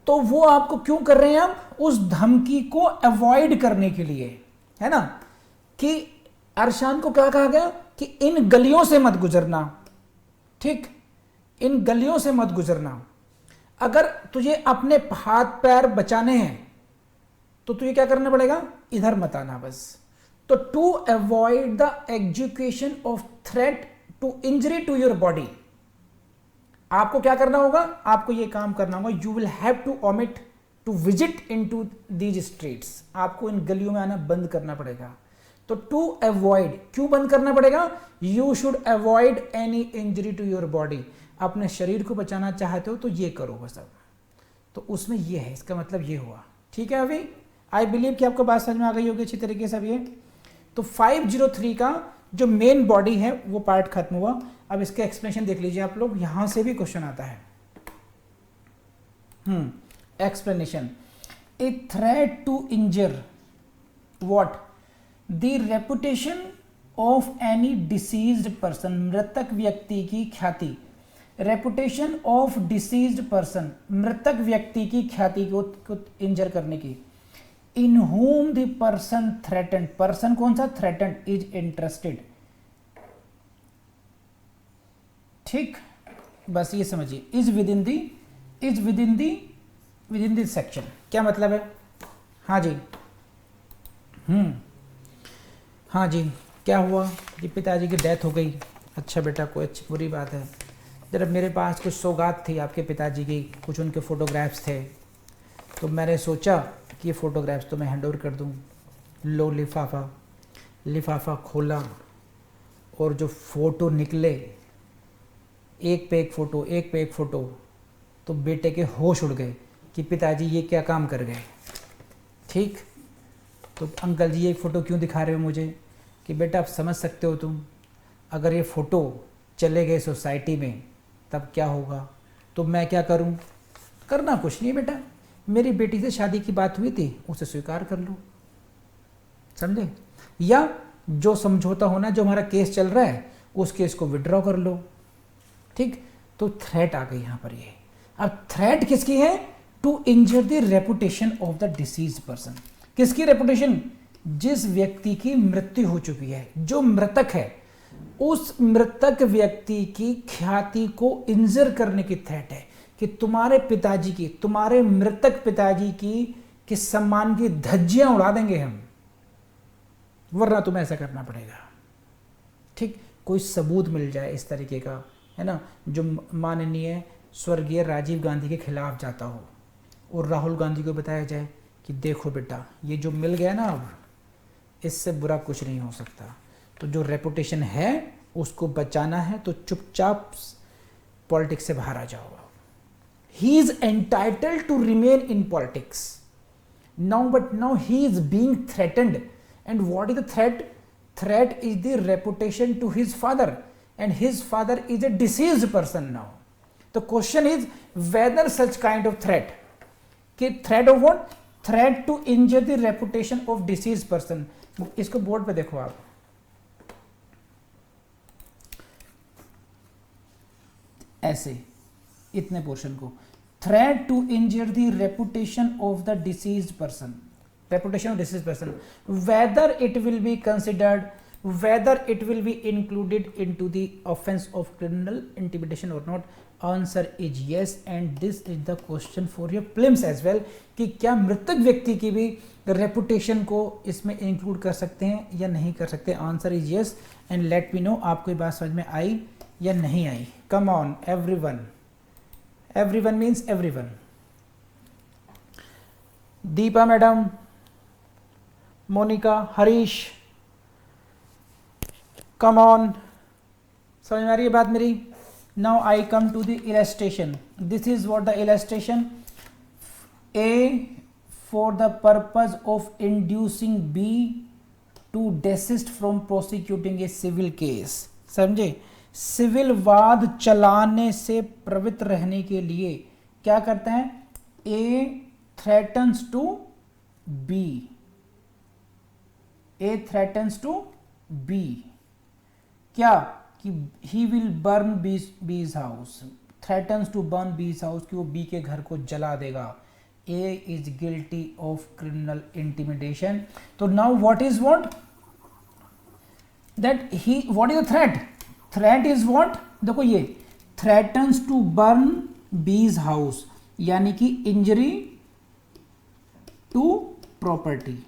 तो वो आपको क्यों कर रहे हैं, आप उस धमकी को अवॉइड करने के लिए, है ना, कि अरशान को क्या कहा गया कि इन गलियों से मत गुजरना, ठीक, इन गलियों से मत गुजरना। अगर तुझे अपने हाथ पैर बचाने हैं तो तुझे क्या करना पड़ेगा, इधर मत आना बस। तो to avoid the execution of threat to injury to your body, आपको क्या करना होगा, आपको ये काम करना होगा, you will have to omit to visit in to these streets, आपको इन गलियों में आना बंद करना पड़ेगा। तो टू अवॉइड, क्यों बंद करना पड़ेगा, you should avoid any injury to your body, अपने शरीर को बचाना चाहते हो तो ये करो बस। अब तो उसमें ये है, इसका मतलब ये हुआ। ठीक है, अभी आई बिलीव कि आपको बात समझ में आ गई होगी अच्छी तरीके से। अब ये तो 503 का जो मेन बॉडी है वो पार्ट खत्म हुआ। अब इसका एक्सप्लेनेशन देख लीजिए आप लोग, यहां से भी क्वेश्चन आता है। Explanation, a threat to injure what, the reputation of any deceased person, मृतक व्यक्ति की ख्याति, रेपुटेशन ऑफ डिसीज्ड पर्सन, मृतक व्यक्ति की ख्याति को इंजर करने की, in whom the person threatened, person कौन सा, थ्रेटेंड, इज इंटरेस्टेड। ठीक, बस ये समझिए, is within the section, क्या मतलब है। हाँ जी, हाँ जी, क्या हुआ कि पिताजी की डेथ हो गई। अच्छा बेटा, कोई अच्छी बुरी बात है। जब मेरे पास कुछ सौगात थी आपके पिताजी की, कुछ उनके फ़ोटोग्राफ्स थे, तो मैंने सोचा कि ये फ़ोटोग्राफ्स तो मैं हैंड ओवर कर दूँ। लो लिफाफा खोला और जो फ़ोटो निकले, एक पे एक फ़ोटो, तो बेटे के होश उड़ गए कि पिताजी ये क्या काम कर गए। ठीक, तो अंकल जी ये फ़ोटो क्यों दिखा रहे हो मुझे, कि बेटा आप समझ सकते हो तुम, अगर ये फ़ोटो चले गए सोसाइटी में तब क्या होगा। तो मैं क्या करूं, करना कुछ नहीं बेटा, मेरी बेटी से शादी की बात हुई थी, उसे स्वीकार कर लो, समझे, या जो समझौता होना, जो हमारा केस चल रहा है उस केस को विड्रॉ कर लो। ठीक, तो थ्रेट आ गई यहां पर। ये अब थ्रेट किसकी है, to injure the reputation of the deceased person, किसकी रेपुटेशन, जिस व्यक्ति की मृत्यु हो चुकी है, जो मृतक है, उस मृतक व्यक्ति की ख्याति को इंजर करने की थ्रेट है, कि तुम्हारे पिताजी की, तुम्हारे मृतक पिताजी की सम्मान की धज्जियां उड़ा देंगे हम, वरना तुम्हें ऐसा करना पड़ेगा। ठीक, कोई सबूत मिल जाए इस तरीके का, है ना, जो माननीय स्वर्गीय राजीव गांधी के खिलाफ जाता हो, और राहुल गांधी को बताया जाए कि देखो बेटा ये जो मिल गया ना, अब इससे बुरा कुछ नहीं हो सकता। तो जो रेपुटेशन है उसको बचाना है, तो चुपचाप पॉलिटिक्स से बाहर आ जाओ। He is entitled to remain in politics now, but now he is being threatened, and what is the threat, threat is the reputation to his father, and his father is a deceased person now. The question is whether such kind of threat, कि threat of what, threat to injure the reputation of deceased person, इसको board पे देखो आप, ऐसे इतने portion को, threat to injure the reputation of the deceased person, reputation of deceased person, whether it will be considered, whether it will be included into the offense of criminal intimidation or not, answer is yes, and this is the question for your prelims as well, कि क्या मृतक व्यक्ति की भी reputation को इसमें include कर सकते हैं या नहीं कर सकते। Answer is yes, and let me know आपको ये बात समझ में आई या नहीं आई। Come on everyone, everyone means everyone. Deepa madam, Monika, Harish, come on, समझ में आ रही है बात मेरी। Now I come to the illustration, this is what the illustration, A for the purpose of inducing B to desist from prosecuting a civil case, समझे, civil वाद चलाने से प्रवृत्त रहने के लिए क्या करते हैं, A threatens to B, A threatens to B, क्या, कि he will burn B's house, threatens to burn B's house, कि वो बी के घर को जला देगा। A is guilty of criminal intimidation. तो now what is what, that he, what is the threat, threat is what, देखो ये threatens to burn B's house, यानी कि इंजरी टू प्रॉपर्टी।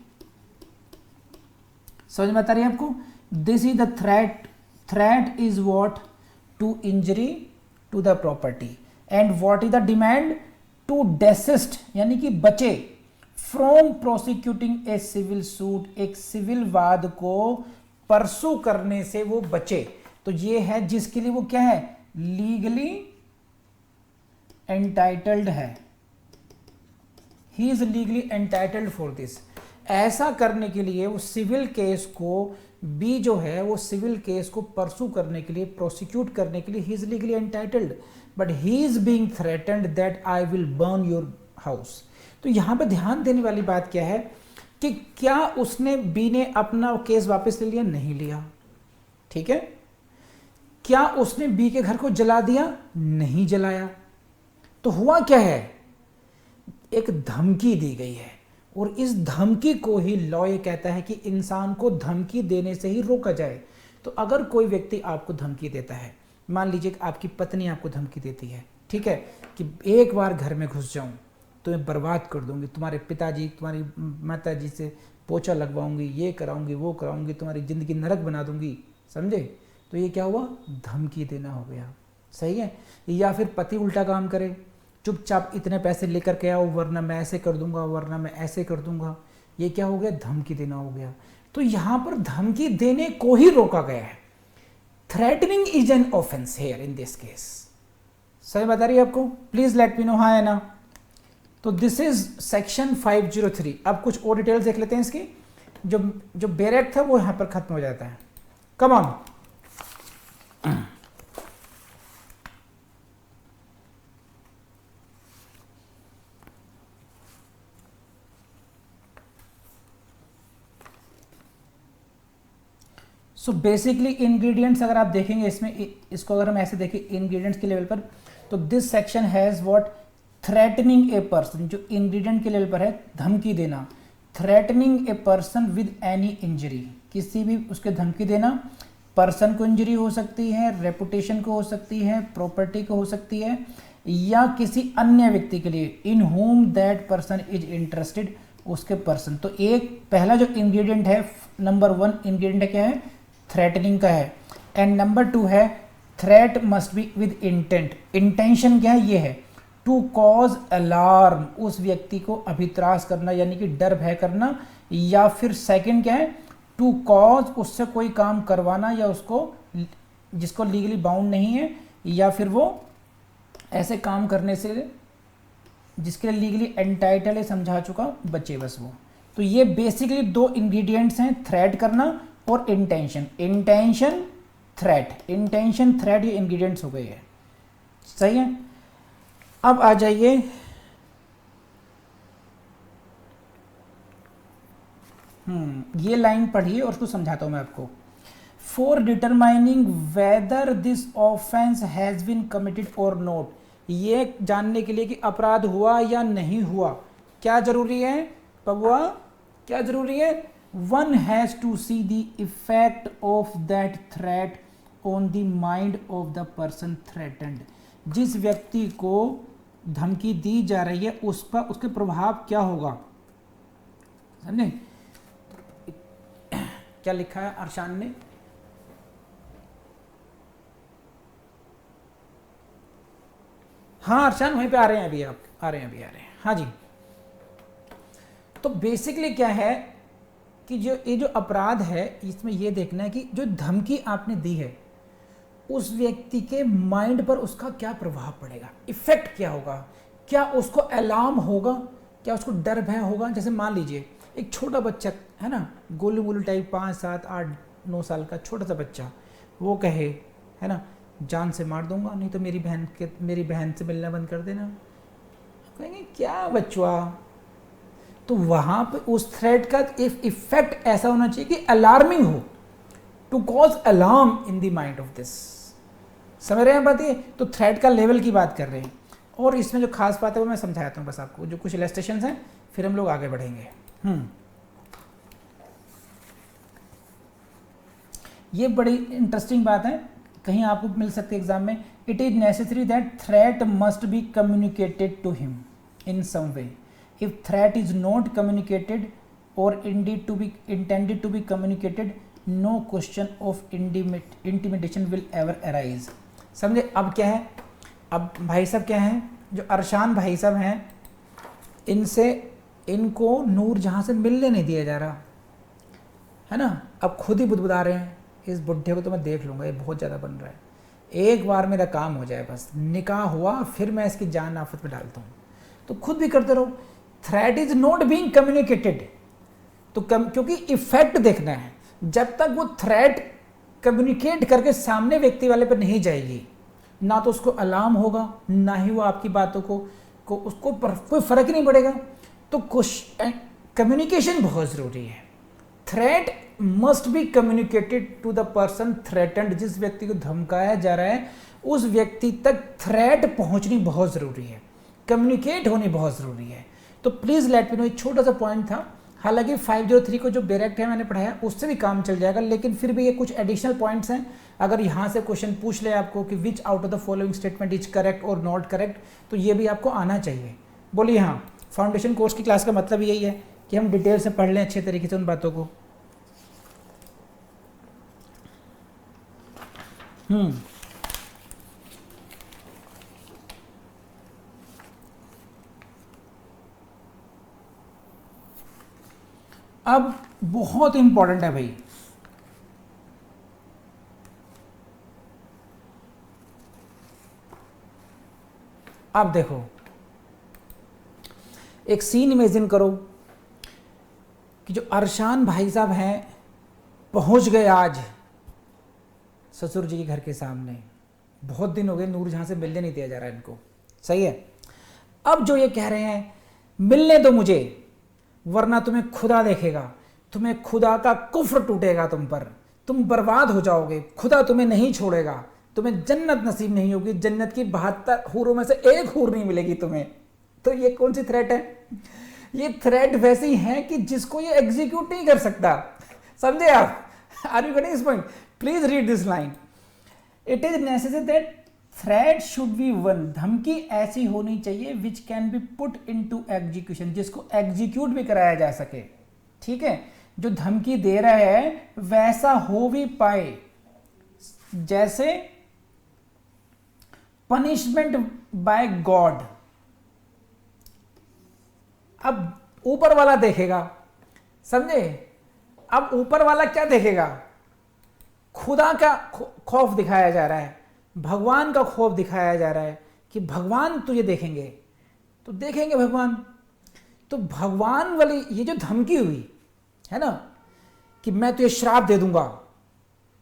समझ में आता रही है आपको? This is the threat, threat is what? To injury to the property. And what is the demand? To desist, यानी कि बचे, from prosecuting a civil suit, एक सिविल वाद को परसू करने से वो बचे। तो ये है जिसके लिए वो क्या है? लीगली एंटाइटल्ड है, ही is legally entitled for this. ऐसा करने के लिए वो सिविल केस को, बी जो है वो सिविल केस को परसू करने के लिए, प्रोसिक्यूट करने के लिए ही is legally entitled, but he is being threatened that I will burn your house. तो यहां पे ध्यान देने वाली बात क्या है कि क्या उसने, बी ने अपना केस वापस ले लिया? नहीं लिया, ठीक है। क्या उसने बी के घर को जला दिया? नहीं जलाया। तो हुआ क्या है? एक धमकी दी गई है, और इस धमकी को ही लॉ ये कहता है कि इंसान को धमकी देने से ही रोका जाए। तो अगर कोई व्यक्ति आपको धमकी देता है, मान लीजिए कि आपकी पत्नी आपको धमकी देती है, ठीक है, कि एक बार घर में घुस जाऊं तो मैं बर्बाद कर दूंगी, तुम्हारे पिताजी, तुम्हारी माताजी से पोछा लगवाऊंगी, ये कराऊंगी, वो कराऊंगी, तुम्हारी जिंदगी नरक बना दूंगी, समझे? तो ये क्या हुआ? धमकी देना हो गया, सही है। या फिर पति उल्टा काम करे, चुपचाप इतने पैसे लेकर के आओ वरना मैं ऐसे कर दूंगा, वरना मैं ऐसे कर दूंगा, ये क्या हो गया? धमकी देना हो गया। तो यहां पर धमकी देने को ही रोका गया है। Threatening is an offence here in this case. सही बता रही है आपको? प्लीज लेट मी नो, हाँ है ना? तो दिस इज सेक्शन 503। अब कुछ और डिटेल्स देख लेते हैं इसकी। जो बेरेक था वो यहां पर खत्म हो जाता है। Come on. So basically ingredients अगर आप देखेंगे इसमें, इसको अगर हम ऐसे देखें इंग्रेडिएंट्स के लेवल पर, तो this section has what? Threatening a person, जो इंग्रेडिएंट के लेवल पर है, धमकी देना। Threatening a person with any injury, किसी भी उसके धमकी देना। पर्सन को इंजरी हो सकती है, रेपुटेशन को हो सकती है, प्रॉपर्टी को हो सकती है, या किसी अन्य व्यक्ति के लिए, in whom that person is interested, उसके पर्सन। तो एक पहला जो इंग्रेडिएंट है, नंबर 1 इंग्रेडिएंट क्या है? थ्रेटनिंग का है। एंड नंबर 2 है threat must be with intent. Intention क्या है? ये है टू कॉज अलार्म, उस व्यक्ति को अभित्रास करना, यानी कि डर भय करना। या फिर सेकंड क्या है? टू कॉज, उससे कोई काम करवाना, या उसको, जिसको लीगली बाउंड नहीं है, या फिर वो ऐसे काम करने से जिसके लिए लीगली एंटाइटल है, समझा चुका, बचे बस वो। तो ये बेसिकली 2 इंग्रेडिएंट्स हैं, थ्रेट करना और intention. Intention threat, intention threat, ये इंग्रेडिएंट्स हो गए हैं, सही है। अब आ जाइए ये लाइन पढ़िए और उसको समझाता हूं मैं आपको। For determining whether this offence has been committed और नॉट, ये जानने के लिए कि अपराध हुआ या नहीं हुआ, क्या जरूरी है पबुआ? क्या जरूरी है? One has to see the effect of that threat on the mind of the person threatened. जिस व्यक्ति को धमकी दी जा रही है उस पर उसके प्रभाव क्या होगा, समझे? क्या लिखा है अरशान ने? हाँ अरशान वहीं पे आ रहे हैं अभी, आप आ रहे हैं, हाँ जी। तो बेसिकली क्या है कि जो ये जो अपराध है, इसमें ये देखना है कि जो धमकी आपने दी है उस व्यक्ति के माइंड पर उसका क्या प्रभाव पड़ेगा, इफेक्ट क्या होगा, क्या उसको अलार्म होगा, क्या उसको डर भय होगा। जैसे मान लीजिए एक छोटा बच्चा है ना, गोलू गोलू टाइप 5, 7, 8, 9 साल का छोटा सा बच्चा, वो कहे है ना, जान से मार दूंगा, नहीं तो मेरी बहन से मिलना बंद कर देना, कहेंगे क्या बच्चा। तो वहां पे उस थ्रेट का इफेक्ट ऐसा होना चाहिए कि अलार्मिंग हो, to cause alarm in the mind of this. समझ रहे हैं बात? ये तो थ्रेट का लेवल की बात कर रहे हैं। और इसमें जो खास बात है वो मैं समझाता हूँ बस आपको, जो कुछ इलस्ट्रेशंस हैं, फिर हम लोग आगे बढ़ेंगे। ये बड़ी इंटरेस्टिंग बात है कहीं आपको मिल सकते एग्जाम में, it is necessary that threat must be communicated to him in some way. If threat is not communicated or indeed to be intended to be communicated, no question of intimidation will ever arise. समझे. अब क्या है, अब भाई साहब क्या हैं, जो अरशान भाई साहब हैं, इनको नूर जहाँ से मिलने नहीं दिया जा रहा है ना. अब खुद ही बुदबुदा रहे हैं, इस बुढ़े को तो मैं देख लूँगा, ये बहुत ज़्यादा बन रहा है, एक बार मेरा काम हो जाए बस, निकाह हुआ फिर मैं इसकी जान आफत में डालता हूँ. तो खुद भी करते रहो. Threat is not being communicated, तो क्योंकि इफेक्ट देखना है, जब तक वो थ्रेट कम्युनिकेट करके सामने व्यक्ति वाले पर नहीं जाएगी, ना तो उसको अलार्म होगा, ना ही वो आपकी बातों को उसको कोई फर्क ही नहीं पड़ेगा. तो कम्युनिकेशन बहुत ज़रूरी है. Threat must be communicated to the person threatened. जिस व्यक्ति को धमकाया जा रहा है उस व्यक्ति तक थ्रेट पहुंचनी बहुत ज़रूरी है, कम्युनिकेट होनी बहुत ज़रूरी है. तो प्लीज़ लेट मी नो. एक छोटा सा पॉइंट था, हालांकि 503 को जो डायरेक्ट है मैंने पढ़ाया उससे भी काम चल जाएगा, लेकिन फिर भी ये कुछ एडिशनल पॉइंट्स हैं. अगर यहाँ से क्वेश्चन पूछ ले आपको कि विच out of the following statement is correct और नॉट करेक्ट, तो ये भी आपको आना चाहिए. बोलिए. हाँ, फाउंडेशन कोर्स की क्लास का मतलब यही है कि हम डिटेल से पढ़ लें अच्छे तरीके से उन बातों को. अब बहुत इंपॉर्टेंट है भाई, अब देखो एक सीन इमेजिन करो कि जो अरशान भाई साहब हैं पहुंच गए आज ससुर जी के घर के सामने. बहुत दिन हो गए नूरजहां से मिलने नहीं दिया जा रहा है इनको. सही है. अब जो ये कह रहे हैं मिलने दो मुझे वरना तुम्हें खुदा देखेगा, तुम्हें खुदा का कुफ्र टूटेगा तुम पर, तुम बर्बाद हो जाओगे, खुदा तुम्हें नहीं छोड़ेगा, तुम्हें जन्नत नसीब नहीं होगी, जन्नत की 72 हूरों में से एक हूर नहीं मिलेगी तुम्हें. तो ये कौन सी थ्रेट है? ये थ्रेट वैसी है कि जिसको ये एग्जीक्यूट नहीं कर सकता. समझे आप? Are you getting this point? Please read this line. It is necessary that threat should be one. धमकी ऐसी होनी चाहिए which can be put into execution, जिसको एग्जीक्यूट भी कराया जा सके. ठीक है. जो धमकी दे रहा है वैसा हो भी पाए, जैसे पनिशमेंट बाय गॉड. अब ऊपर वाला देखेगा. समझे? अब ऊपर वाला क्या देखेगा? खुदा का खौफ दिखाया जा रहा है, भगवान का खौफ दिखाया जा रहा है कि भगवान तुझे देखेंगे, तो देखेंगे भगवान. तो भगवान वाली ये जो धमकी हुई है ना कि मैं तुझे श्राप दे दूंगा,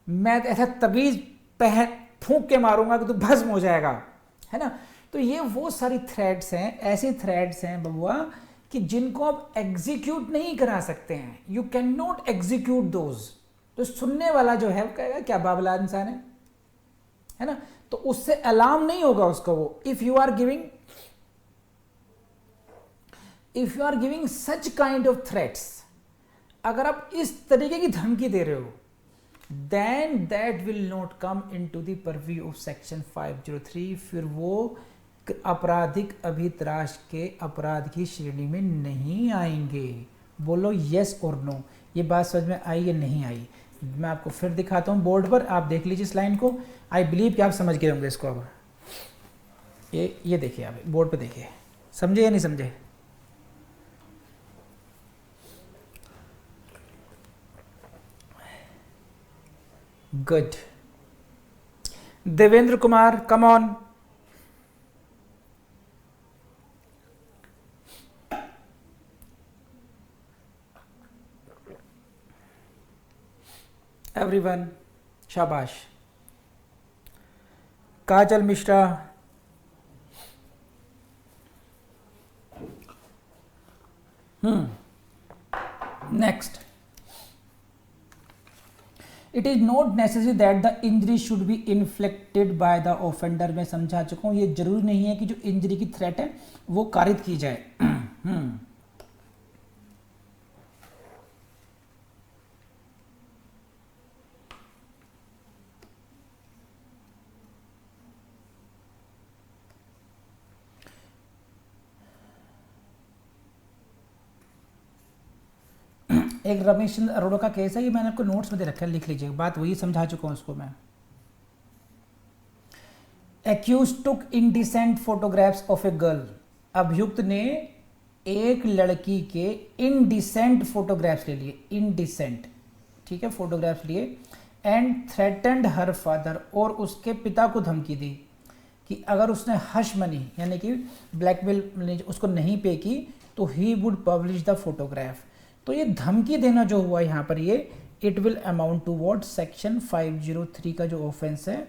मैं ऐसा तवीज पहन फूंक के मारूंगा कि तू भस्म हो जाएगा, है ना. तो ये वो सारी थ्रेड्स हैं, ऐसी थ्रेड्स हैं बबुआ कि जिनको आप एग्जीक्यूट नहीं करा सकते हैं. You can not execute those. तो सुनने वाला जो है वो कहेगा क्या बाबला इंसान है ना. तो उससे अलार्म नहीं होगा उसका वो. If you are giving such kind of threats, अगर आप इस तरीके की धमकी दे रहे हो, then that will not come into the purview of section 503. फिर वो आपराधिक अभितराश के अपराध की श्रेणी में नहीं आएंगे. बोलो यस और नो. ये बात समझ में आई या नहीं आई? मैं आपको फिर दिखाता हूँ बोर्ड पर, आप देख लीजिए इस लाइन को. आई बिलीव कि आप समझ गए होंगे इसको. अब ये देखिए, आप बोर्ड पे देखिए, समझे या नहीं समझे? Good. Devendra Kumar, come on. Everyone, शाबाश. Kajal Mishra, next. It is not necessary that the injury should be inflicted by the offender. मैं समझा चुका हूं, ये जरूरी नहीं है कि जो इंजरी की थ्रेट है वो कारित की जाए. एक रमेश चंद्र अरोड़ा का केस है, ये मैंने आपको नोट्स में दे रखा है, लिख लीजिए, बात वही समझा चुका हूँ उसको मैं। Accused took indecent photographs of a girl, अभियुक्त ने एक लड़की के इनडिसेंट फोटोग्राफ्स ले लिए, इनडिसेंट, ठीक है, फोटोग्राफ्स लिए, एंड थ्रेटन्ड हर फादर, और उसके पिता को धमकी दी कि अगर उसने हश मनी यानी कि ब्लैकमेल उसको नहीं पे की तो he would publish the photograph. तो ये धमकी देना जो हुआ यहाँ पर, ये it will amount to what, section 503 का जो ऑफेंस है,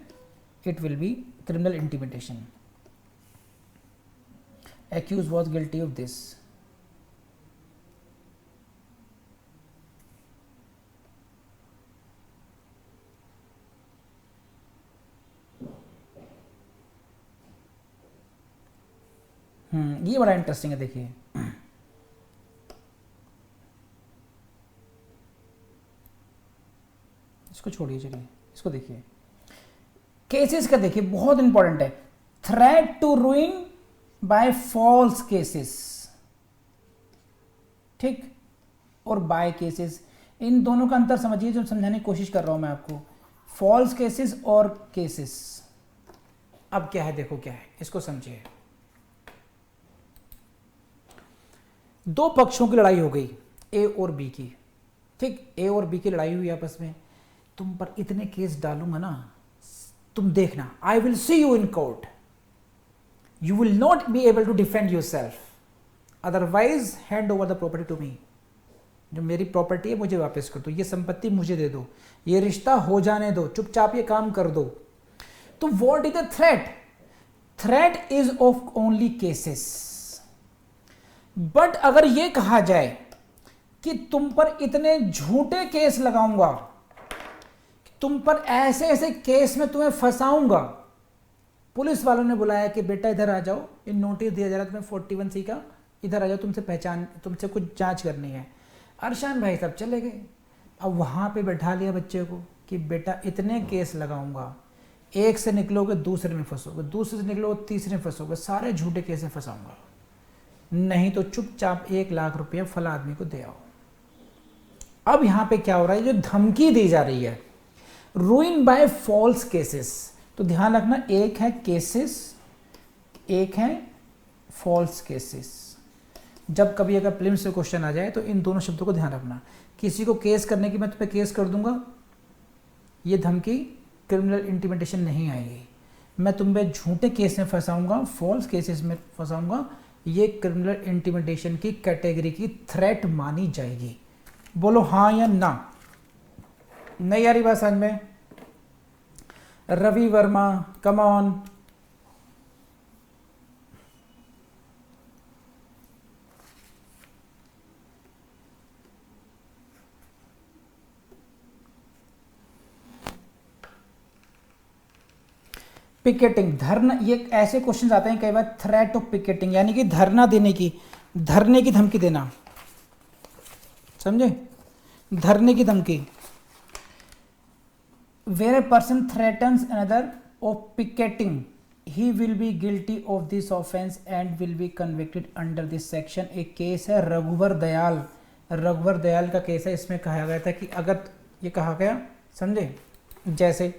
it will be criminal intimidation. Accused was guilty of this. ये बड़ा इंटरेस्टिंग है, देखिए इसको छोड़िए, चलिए इसको देखिए, केसेस का देखिए, बहुत इंपॉर्टेंट है। Threat to ruin by false cases, ठीक, और बाय केसेस, इन दोनों का अंतर समझिए जो समझाने की कोशिश कर रहा हूं मैं आपको। फॉल्स केसेस और केसेस, अब क्या है, देखो क्या है, इसको समझिए। दो पक्षों की लड़ाई हो गई, ए और बी की, ठीक, ए और बी की लड़ाई हुई आपस में, तुम पर इतने केस डालूंगा ना, तुम देखना, I will see you in court, you will not be able to defend yourself, otherwise hand over the property to me, जो मेरी प्रॉपर्टी है मुझे वापस कर दो, ये संपत्ति मुझे दे दो, ये रिश्ता हो जाने दो, चुपचाप ये काम कर दो। तो what is the threat? Threat is of only cases. But अगर ये कहा जाए कि तुम पर इतने झूठे केस लगाऊंगा, तुम पर ऐसे ऐसे केस में तुम्हें फंसाऊंगा, पुलिस वालों ने बुलाया कि बेटा इधर आ जाओ, इन नोटिस दिया जा रहा है तुम्हें 41C का, इधर आ जाओ, तुमसे कुछ जांच करनी है। अरशान भाई साहब चले गए, अब वहां पे बैठा लिया बच्चे को कि बेटा इतने केस लगाऊंगा, एक से निकलोगे दूसरे में फंसोगे, दूसरे से निकलोगे तीसरे में फंसोगे, सारे झूठे केस में फंसाऊंगा, नहीं तो चुपचाप 1 लाख रुपया फला आदमी को दे आओ। अब यहां पे क्या हो रहा है, जो धमकी दी जा रही है, रूइन बाय फॉल्स केसेस, तो ध्यान रखना, एक है केसेस, एक है फॉल्स केसेस। जब कभी अगर प्रीलिम्स से क्वेश्चन आ जाए तो इन दोनों शब्दों को ध्यान रखना। किसी को केस करने की मैं तुम्हें केस कर दूंगा, ये धमकी क्रिमिनल इंटिमिडेशन नहीं आएगी। मैं तुम्हें झूठे केस में फंसाऊंगा, फॉल्स केसेस में फंसाऊंगा, ये क्रिमिनल इंटिमिडेशन की कैटेगरी की थ्रेट मानी जाएगी। बोलो हाँ या ना। नहीं आ रही बात समझ में? Ravi Verma come on. Picketing, धरना, ये ऐसे क्वेश्चन आते हैं कई बार, थ्रेट ऑफ पिकेटिंग यानी कि धरना देने की, धरने की धमकी देना, समझे, धरने की धमकी। Where a person threatens another of picketing, he will be guilty of this offence and will be convicted under this section. एक केस है रघुवर दयाल, रघुवर दयाल का केस है, इसमें कहा गया था कि अगर ये कहा गया, समझे, जैसे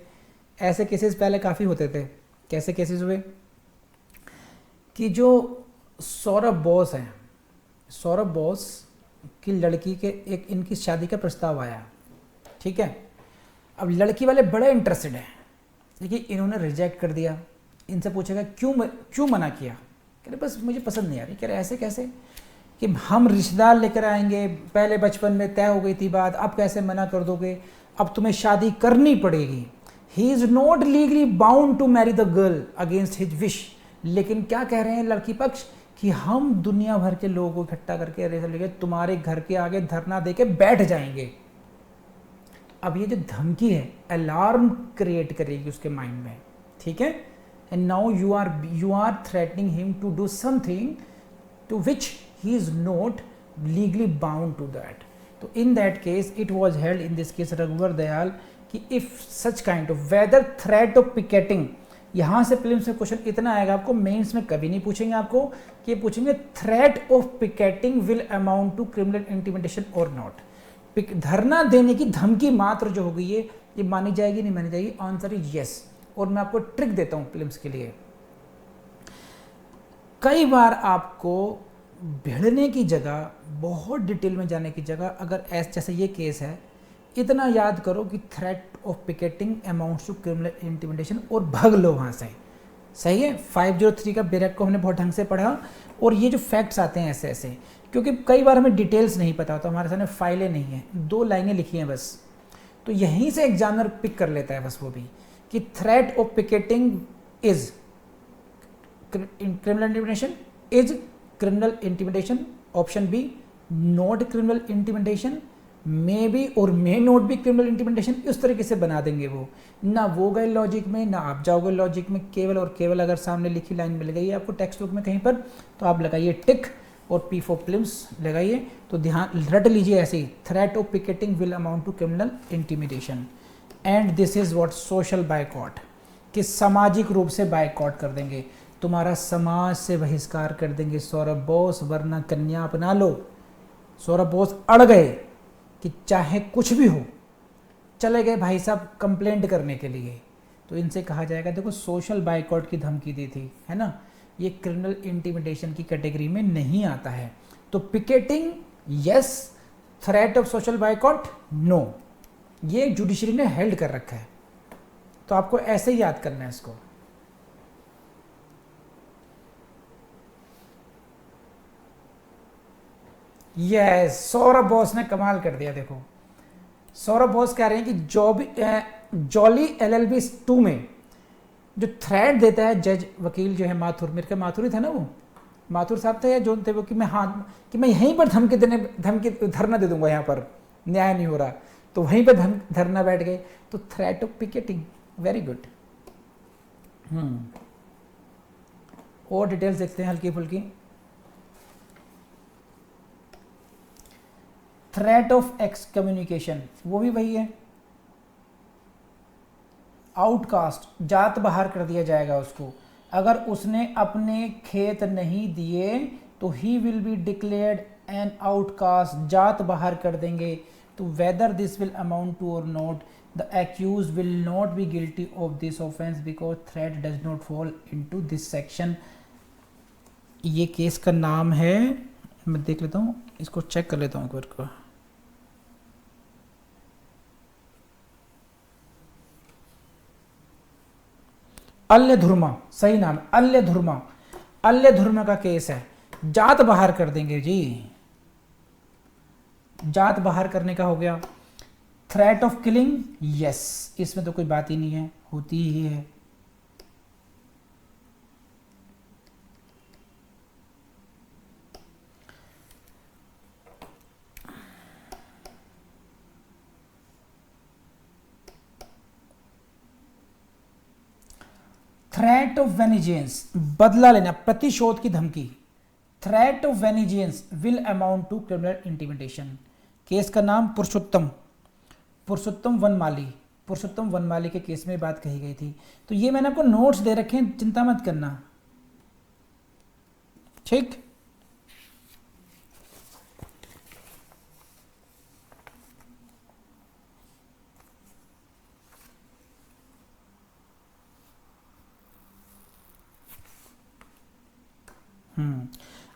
ऐसे केसेस पहले काफ़ी होते थे। कैसे केसेस हुए कि जो सौरभ बोस हैं, सौरभ बोस की लड़की के एक इनकी शादी का प्रस्ताव आया, ठीक है। अब लड़की वाले बड़े इंटरेस्टेड हैं, देखिए इन्होंने रिजेक्ट कर दिया। इनसे पूछेगा क्यों मना किया, कह रहे बस मुझे पसंद नहीं आ रही। कह रहे ऐसे कैसे कि हम रिश्तेदार लेकर आएंगे, पहले बचपन में तय हो गई थी बात, अब कैसे मना कर दोगे, अब तुम्हें शादी करनी पड़ेगी। He is not legally bound to marry the girl against his wish। लेकिन क्या कह रहे हैं लड़की पक्ष कि हम दुनिया भर के लोगों को इकट्ठा करके तुम्हारे घर के आगे धरना देके बैठ जाएंगे। अब ये जो धमकी है अलार्म क्रिएट करेगी उसके माइंड में, ठीक है। And now you are threatening him to do something to which he is not legally bound to that. तो in that case it was held in this case रघुवर दयाल कि if such kind of whether threat of picketing, यहां से prelims में question इतना आएगा आपको, mains में कभी नहीं पूछेंगे आपको कि पूछेंगे threat of picketing will amount to criminal intimidation और नॉट। धरना देने की धमकी मात्र जो होगी ये मानी जाएगी नहीं मानी जाएगी? Answer is yes. और मैं आपको ट्रिक देता हूं प्रीलिम्स के लिए। कई बार आपको भिड़ने की जगह, बहुत डिटेल में जाने की जगह, अगर जैसे ये केस है, इतना याद करो कि threat of picketing amounts to criminal intimidation और भाग लो वहाँ से। सही है। 503 का बैरक को हमने बहुत ढंग से पढ़ा, और ये जो फैक्ट्स आते हैं ऐसे ऐसे, क्योंकि कई बार हमें डिटेल्स नहीं पता होता, हमारे सामने फाइलें नहीं हैं, 2 लाइनें लिखी हैं बस, तो यहीं से एग्जामिनर पिक कर लेता है बस वो भी, कि threat of picketing is criminal intimidation, is criminal intimidation, option B not criminal intimidation, may be और may not be criminal intimidation। इस तरीके से बना देंगे वो, ना वो गए लॉजिक में ना आप जाओगे लॉजिक में, केवल और केवल अगर सामने लिखी लाइन मिल गई है आपको टेक्स्ट बुक में कहीं पर, तो आप लगाइए टिक और P for प्रीलिम्स लगाइए। तो ध्यान रट लीजिए ऐसे ही, threat of picketing will amount to criminal intimidation and this is what social boycott, कि सामाजिक रूप से बायकॉट कर देंगे, तुम्हारा समाज से बहिष्कार कर देंगे सौरभ बोस, वरना कन्या अपना लो। सौरभ बोस अड़ गए कि चाहे कुछ भी हो, चले गए भाई साहब कंप्लेंट करने के लिए, तो इनसे कहा जाएगा देखो सोशल बायकॉट की धमकी दी थी, है ना, ये क्रिमिनल इंटिमिडेशन की कैटेगरी में नहीं आता है। तो picketing yes, threat of social boycott no, ये जुडिशरी ने हेल्ड कर रखा है, तो आपको ऐसे ही याद करना है इसको। यस, सौरभ बोस ने कमाल कर दिया। देखो सौरभ बोस कह रहे हैं कि जॉली LLB 2 में जो थ्रेट देता है जज वकील जो है माथुर, मेरे का माथुर ही था ना, वो माथुर साहब थे या जो थे वो, कि मैं यहीं पर धमकी धरना दे दूंगा, यहाँ पर न्याय नहीं हो रहा, तो वहीं पर धरना बैठ गए। तो threat of picketing, very good. और डिटेल्स देखते हैं हल्की फुल्की। थ्रेट ऑफ एक्सकम्युनिकेशन, वो भी वही है, आउटकास्ट, जात बाहर कर दिया जाएगा उसको, अगर उसने अपने खेत नहीं दिए तो he will be declared an outcast, जात बाहर कर देंगे। तो whether this will amount to or not, the accused will not be guilty of this offence because threat does not fall into this section. ये केस का नाम है, मैं देख लेता हूँ, इसको चेक कर लेता हूँ एक बार को। अल्यधुर्मा, सही नाम, अल्यधुर्मा, अल्यधुर्मा का केस है, जात बाहर कर देंगे जी, जात बाहर करने का हो गया। थ्रेट ऑफ किलिंग, यस, इसमें तो कोई बात ही नहीं है, होती ही है। थ्रेट ऑफ वेनिजेंस, बदला लेना, प्रतिशोध की धमकी, threat of vengeance will amount to criminal intimidation. Case का नाम पुरुषोत्तम, पुरुषोत्तम वनमाली, पुरुषोत्तम वनमाली के केस में बात कही गई थी। तो ये मैंने आपको नोट्स दे रखे हैं, चिंता मत करना, ठीक।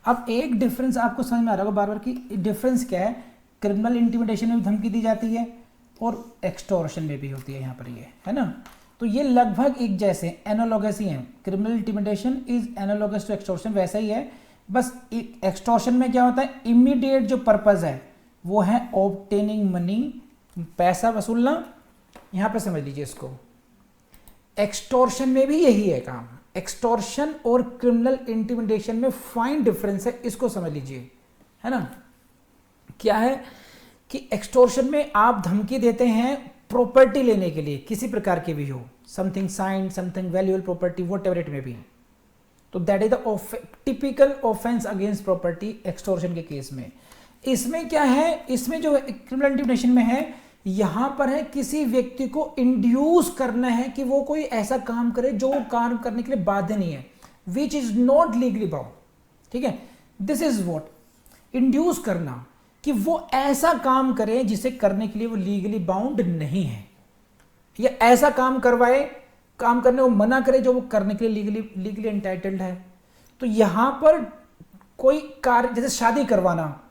अब एक डिफरेंस आपको समझ में आ रहा होगा बार बार की डिफरेंस क्या है, क्रिमिनल इंटिमिडेशन में भी धमकी दी जाती है और एक्सटॉर्शन में भी होती है, यहाँ पर ये है ना। तो ये लगभग एक जैसे एनालॉगस ही हैं, criminal intimidation is analogous to extortion, वैसा ही है, बस एक्सटॉर्शन में क्या होता है, इमीडिएट जो पर्पज है वो है ऑब्टेनिंग मनी, पैसा वसूलना, यहाँ पर समझ लीजिए इसको। एक्सटॉर्शन में भी यही है काम, एक्सटॉर्शन और क्रिमिनल इंटिमिडेशन में फाइन डिफरेंस है, इसको समझ लीजिए, है ना। क्या है कि एक्सटॉर्शन में आप धमकी देते हैं प्रॉपर्टी लेने के लिए, किसी प्रकार की भी हो, something signed, something valuable property, whatever it may be, तो that is the typical offence against property extortion के केस में। इसमें क्या है, इसमें जो क्रिमिनल इंटिमिडेशन में है, यहां पर है किसी व्यक्ति को इंड्यूस करना है कि वो कोई ऐसा काम करे जो वो काम करने के लिए बाध्य नहीं है, which is not legally bound, ठीक है। दिस इज व्हाट इंड्यूस करना, कि वो ऐसा काम करे जिसे करने के लिए वो लीगली बाउंड नहीं है, या ऐसा काम करवाए, काम करने को मना करे जो वो करने के लिए लीगली एंटाइटल्ड है। तो यहां पर कोई कार्य, जैसे शादी करवाना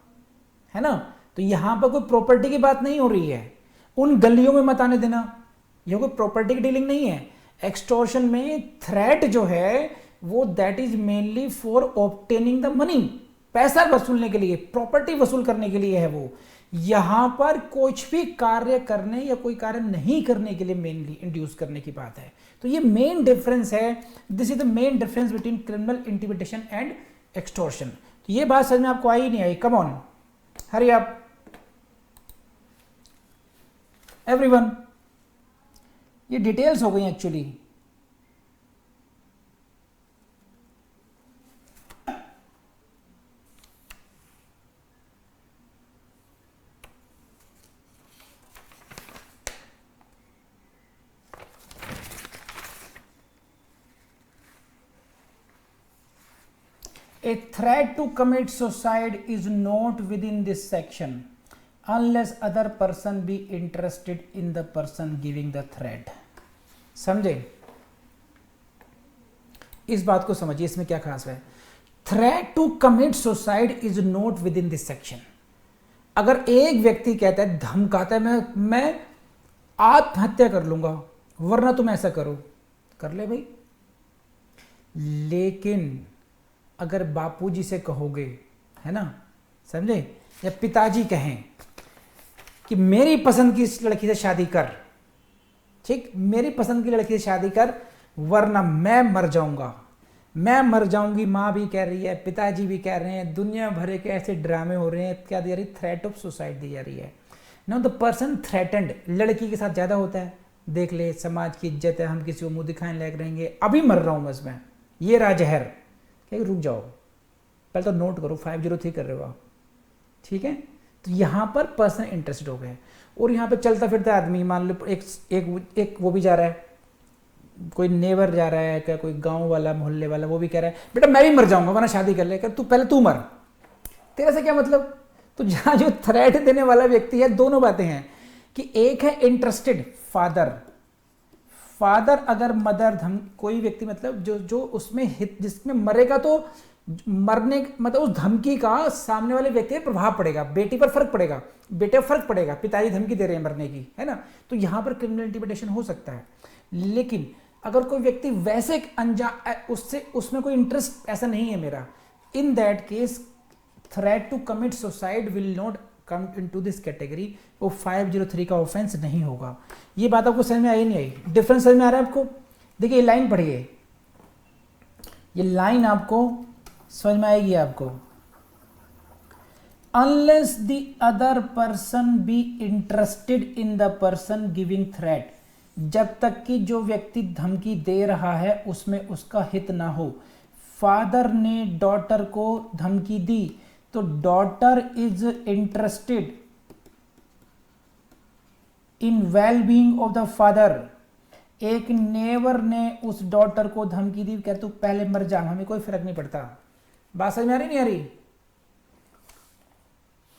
है ना, तो यहां पर कोई प्रॉपर्टी की बात नहीं हो रही है, उन गलियों में मत आने देना, यह कोई प्रॉपर्टी की डीलिंग नहीं है। एक्सटॉर्शन में थ्रेट जो है वो that is mainly for obtaining the money, पैसा वसूलने के लिए, प्रॉपर्टी वसूल करने के लिए है वो। यहां पर कुछ भी कार्य करने या कोई कार्य नहीं करने के लिए मेनली इंड्यूस करने की बात है। तो ये मेन डिफरेंस है, this is the main difference between criminal intimidation and extortion. तो ये बात समझ में आपको आई नहीं आई? Come on, hurry up everyone. ये डिटेल्स हो गई actually. A threat to commit suicide is not within this section unless other person be interested in the person giving the threat। समझे? इस बात को समझिए, इसमें क्या खास है। Threat to commit suicide is not within this section. अगर एक व्यक्ति कहता है, धमकाता है, मैं आत्महत्या कर लूंगा वरना तुम ऐसा करो, कर ले भाई। लेकिन अगर बापूजी से कहोगे, है ना, समझे, या पिताजी कहें कि मेरी पसंद की इस लड़की से शादी कर, ठीक, मेरी पसंद की लड़की से शादी कर वरना मैं मर जाऊंगा, मैं मर जाऊंगी, माँ भी कह रही है, पिताजी भी कह रहे हैं, दुनिया भर के ऐसे ड्रामे हो रहे हैं, क्या दी जा रही, थ्रेट ऑफ सुसाइड दी जा रही है। नाउ द पर्सन थ्रेटेंड लड़की के साथ ज़्यादा होता है, देख ले समाज की इज्जत है, हम किसी को मुंह दिखाने लायक रहेंगे, अभी मर रहा हूँ बस मैं, ये रहा जहर। क्या, रुक जाओ, पहले तो नोट करो, 503 कर रहे हो आप, ठीक है। तो यहाँ पर पर्सन इंटरेस्टेड हो गए, और यहाँ पे चलता फिरता आदमी, मान लो एक वो भी जा रहा है, कोई नेबर जा रहा है, क्या कोई गांव वाला, मोहल्ले वाला, वो भी कह रहा है बेटा मैं भी मर जाऊंगा वरना शादी कर ले, कर तू पहले तू मर, तेरे से क्या मतलब। तो जहाँ जो थ्रेट देने वाला व्यक्ति है, दोनों बातें हैं कि एक है इंटरेस्टेड फादर अगर मदर कोई व्यक्ति मतलब जो उसमें हित, जिसमें मरेगा तो मरने मतलब उस धमकी का सामने वाले व्यक्ति पर प्रभाव पड़ेगा, बेटी पर फर्क पड़ेगा, बेटे पर फर्क पड़ेगा, पिताजी धमकी दे रहे हैं मरने की, है ना, तो यहां पर क्रिमिनल इंटिमिडेशन हो सकता है। लेकिन अगर कोई व्यक्ति वैसे उससे उसमें कोई इंटरेस्ट ऐसा नहीं है मेरा, in that case threat to commit suicide will not come into this category, वो 503 का ऑफेंस नहीं होगा। ये बात आपको समझ में आई नहीं आई? डिफरेंस समझ में आ रहा है आपको? देखिए ये लाइन पढ़िए, ये लाइन आपको समझ में आएगी आपको। Unless the other person be interested in the person giving threat, जब तक कि जो व्यक्ति धमकी दे रहा है उसमें उसका हित ना हो। फादर ने डॉटर को धमकी दी तो daughter is interested in well being of the father. एक नेबर ने उस डॉटर को धमकी दी, कह तू पहले मर जा, हमें कोई फर्क नहीं पड़ता। बात समझ में आ रही नहीं आ रही?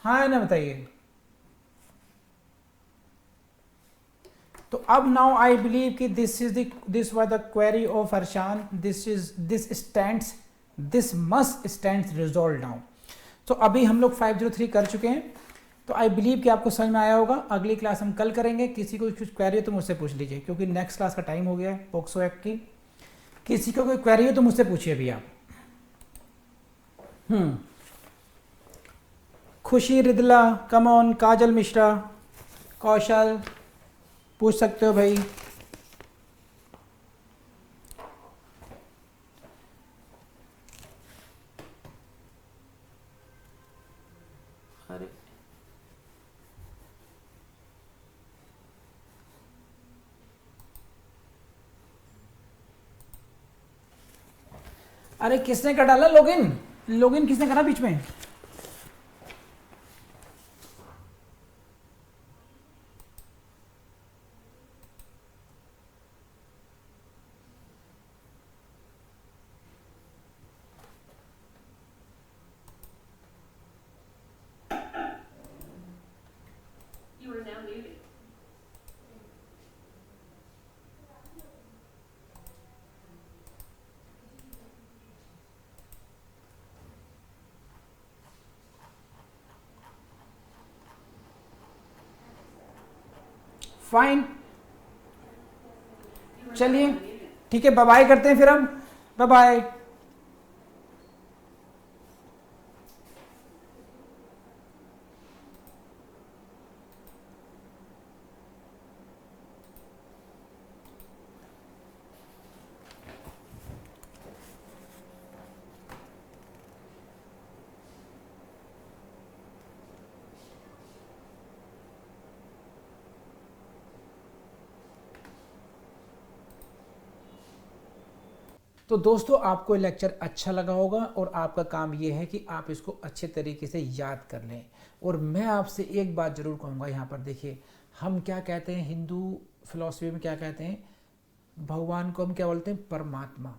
हाँ है ना, बताइए। तो अब नाउ आई बिलीव कि this was the query of Arshan, this must stands resolve now. तो अभी हम लोग 503 कर चुके हैं, तो आई बिलीव कि आपको समझ में आया होगा। अगली क्लास हम कल करेंगे। किसी को कुछ क्वेरी हो तो मुझसे पूछ लीजिए, क्योंकि नेक्स्ट क्लास का टाइम हो गया है पोक्सो एक्ट की। किसी को कोई क्वेरी हो तो मुझसे पूछिए अभी आप। खुशी रिदला, कम ऑन, काजल मिश्रा, कौशल, पूछ सकते हो भाई। अरे अरे किसने कर डाला लॉगिन किसने करा बीच में? फाइन, चलिए ठीक है, बाय बाय करते हैं फिर हम, बाय बाय। तो दोस्तों आपको ये लेक्चर अच्छा लगा होगा और आपका काम ये है कि आप इसको अच्छे तरीके से याद कर लें। और मैं आपसे एक बात ज़रूर कहूँगा, यहाँ पर देखिए हम क्या कहते हैं, हिंदू फिलॉसफी में क्या कहते हैं, भगवान को हम क्या बोलते हैं, परमात्मा,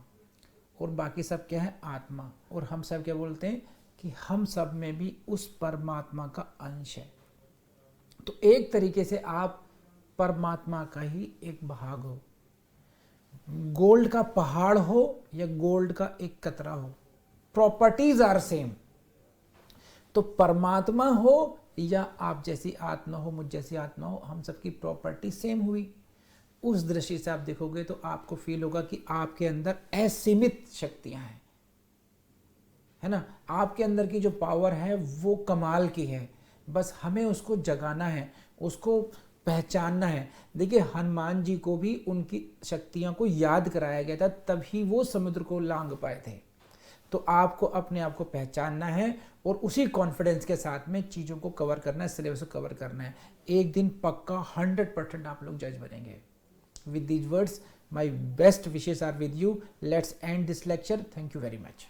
और बाकी सब क्या है, आत्मा। और हम सब क्या बोलते हैं कि हम सब में भी उस परमात्मा का अंश है। तो एक तरीके से आप परमात्मा का ही एक भाग हो। गोल्ड का पहाड़ हो या गोल्ड का एक कतरा हो, प्रॉपर्टीज आर सेम। तो परमात्मा हो या आप जैसी आत्मा हो, मुझ जैसी आत्मा हो, हम सबकी प्रॉपर्टी सेम हुई। उस दृष्टि से आप देखोगे तो आपको फील होगा कि आपके अंदर असीमित शक्तियां हैं, है ना। आपके अंदर की जो पावर है वो कमाल की है, बस हमें उसको जगाना है, उसको पहचानना है। देखिए हनुमान जी को भी उनकी शक्तियों को याद कराया गया था, तभी वो समुद्र को लांघ पाए थे। तो आपको अपने आप को पहचानना है और उसी कॉन्फिडेंस के साथ में चीज़ों को कवर करना है, सिलेबस को कवर करना है। एक दिन पक्का 100% आप लोग जज बनेंगे। With these words my best wishes are with you. Let's end this lecture. Thank you very much.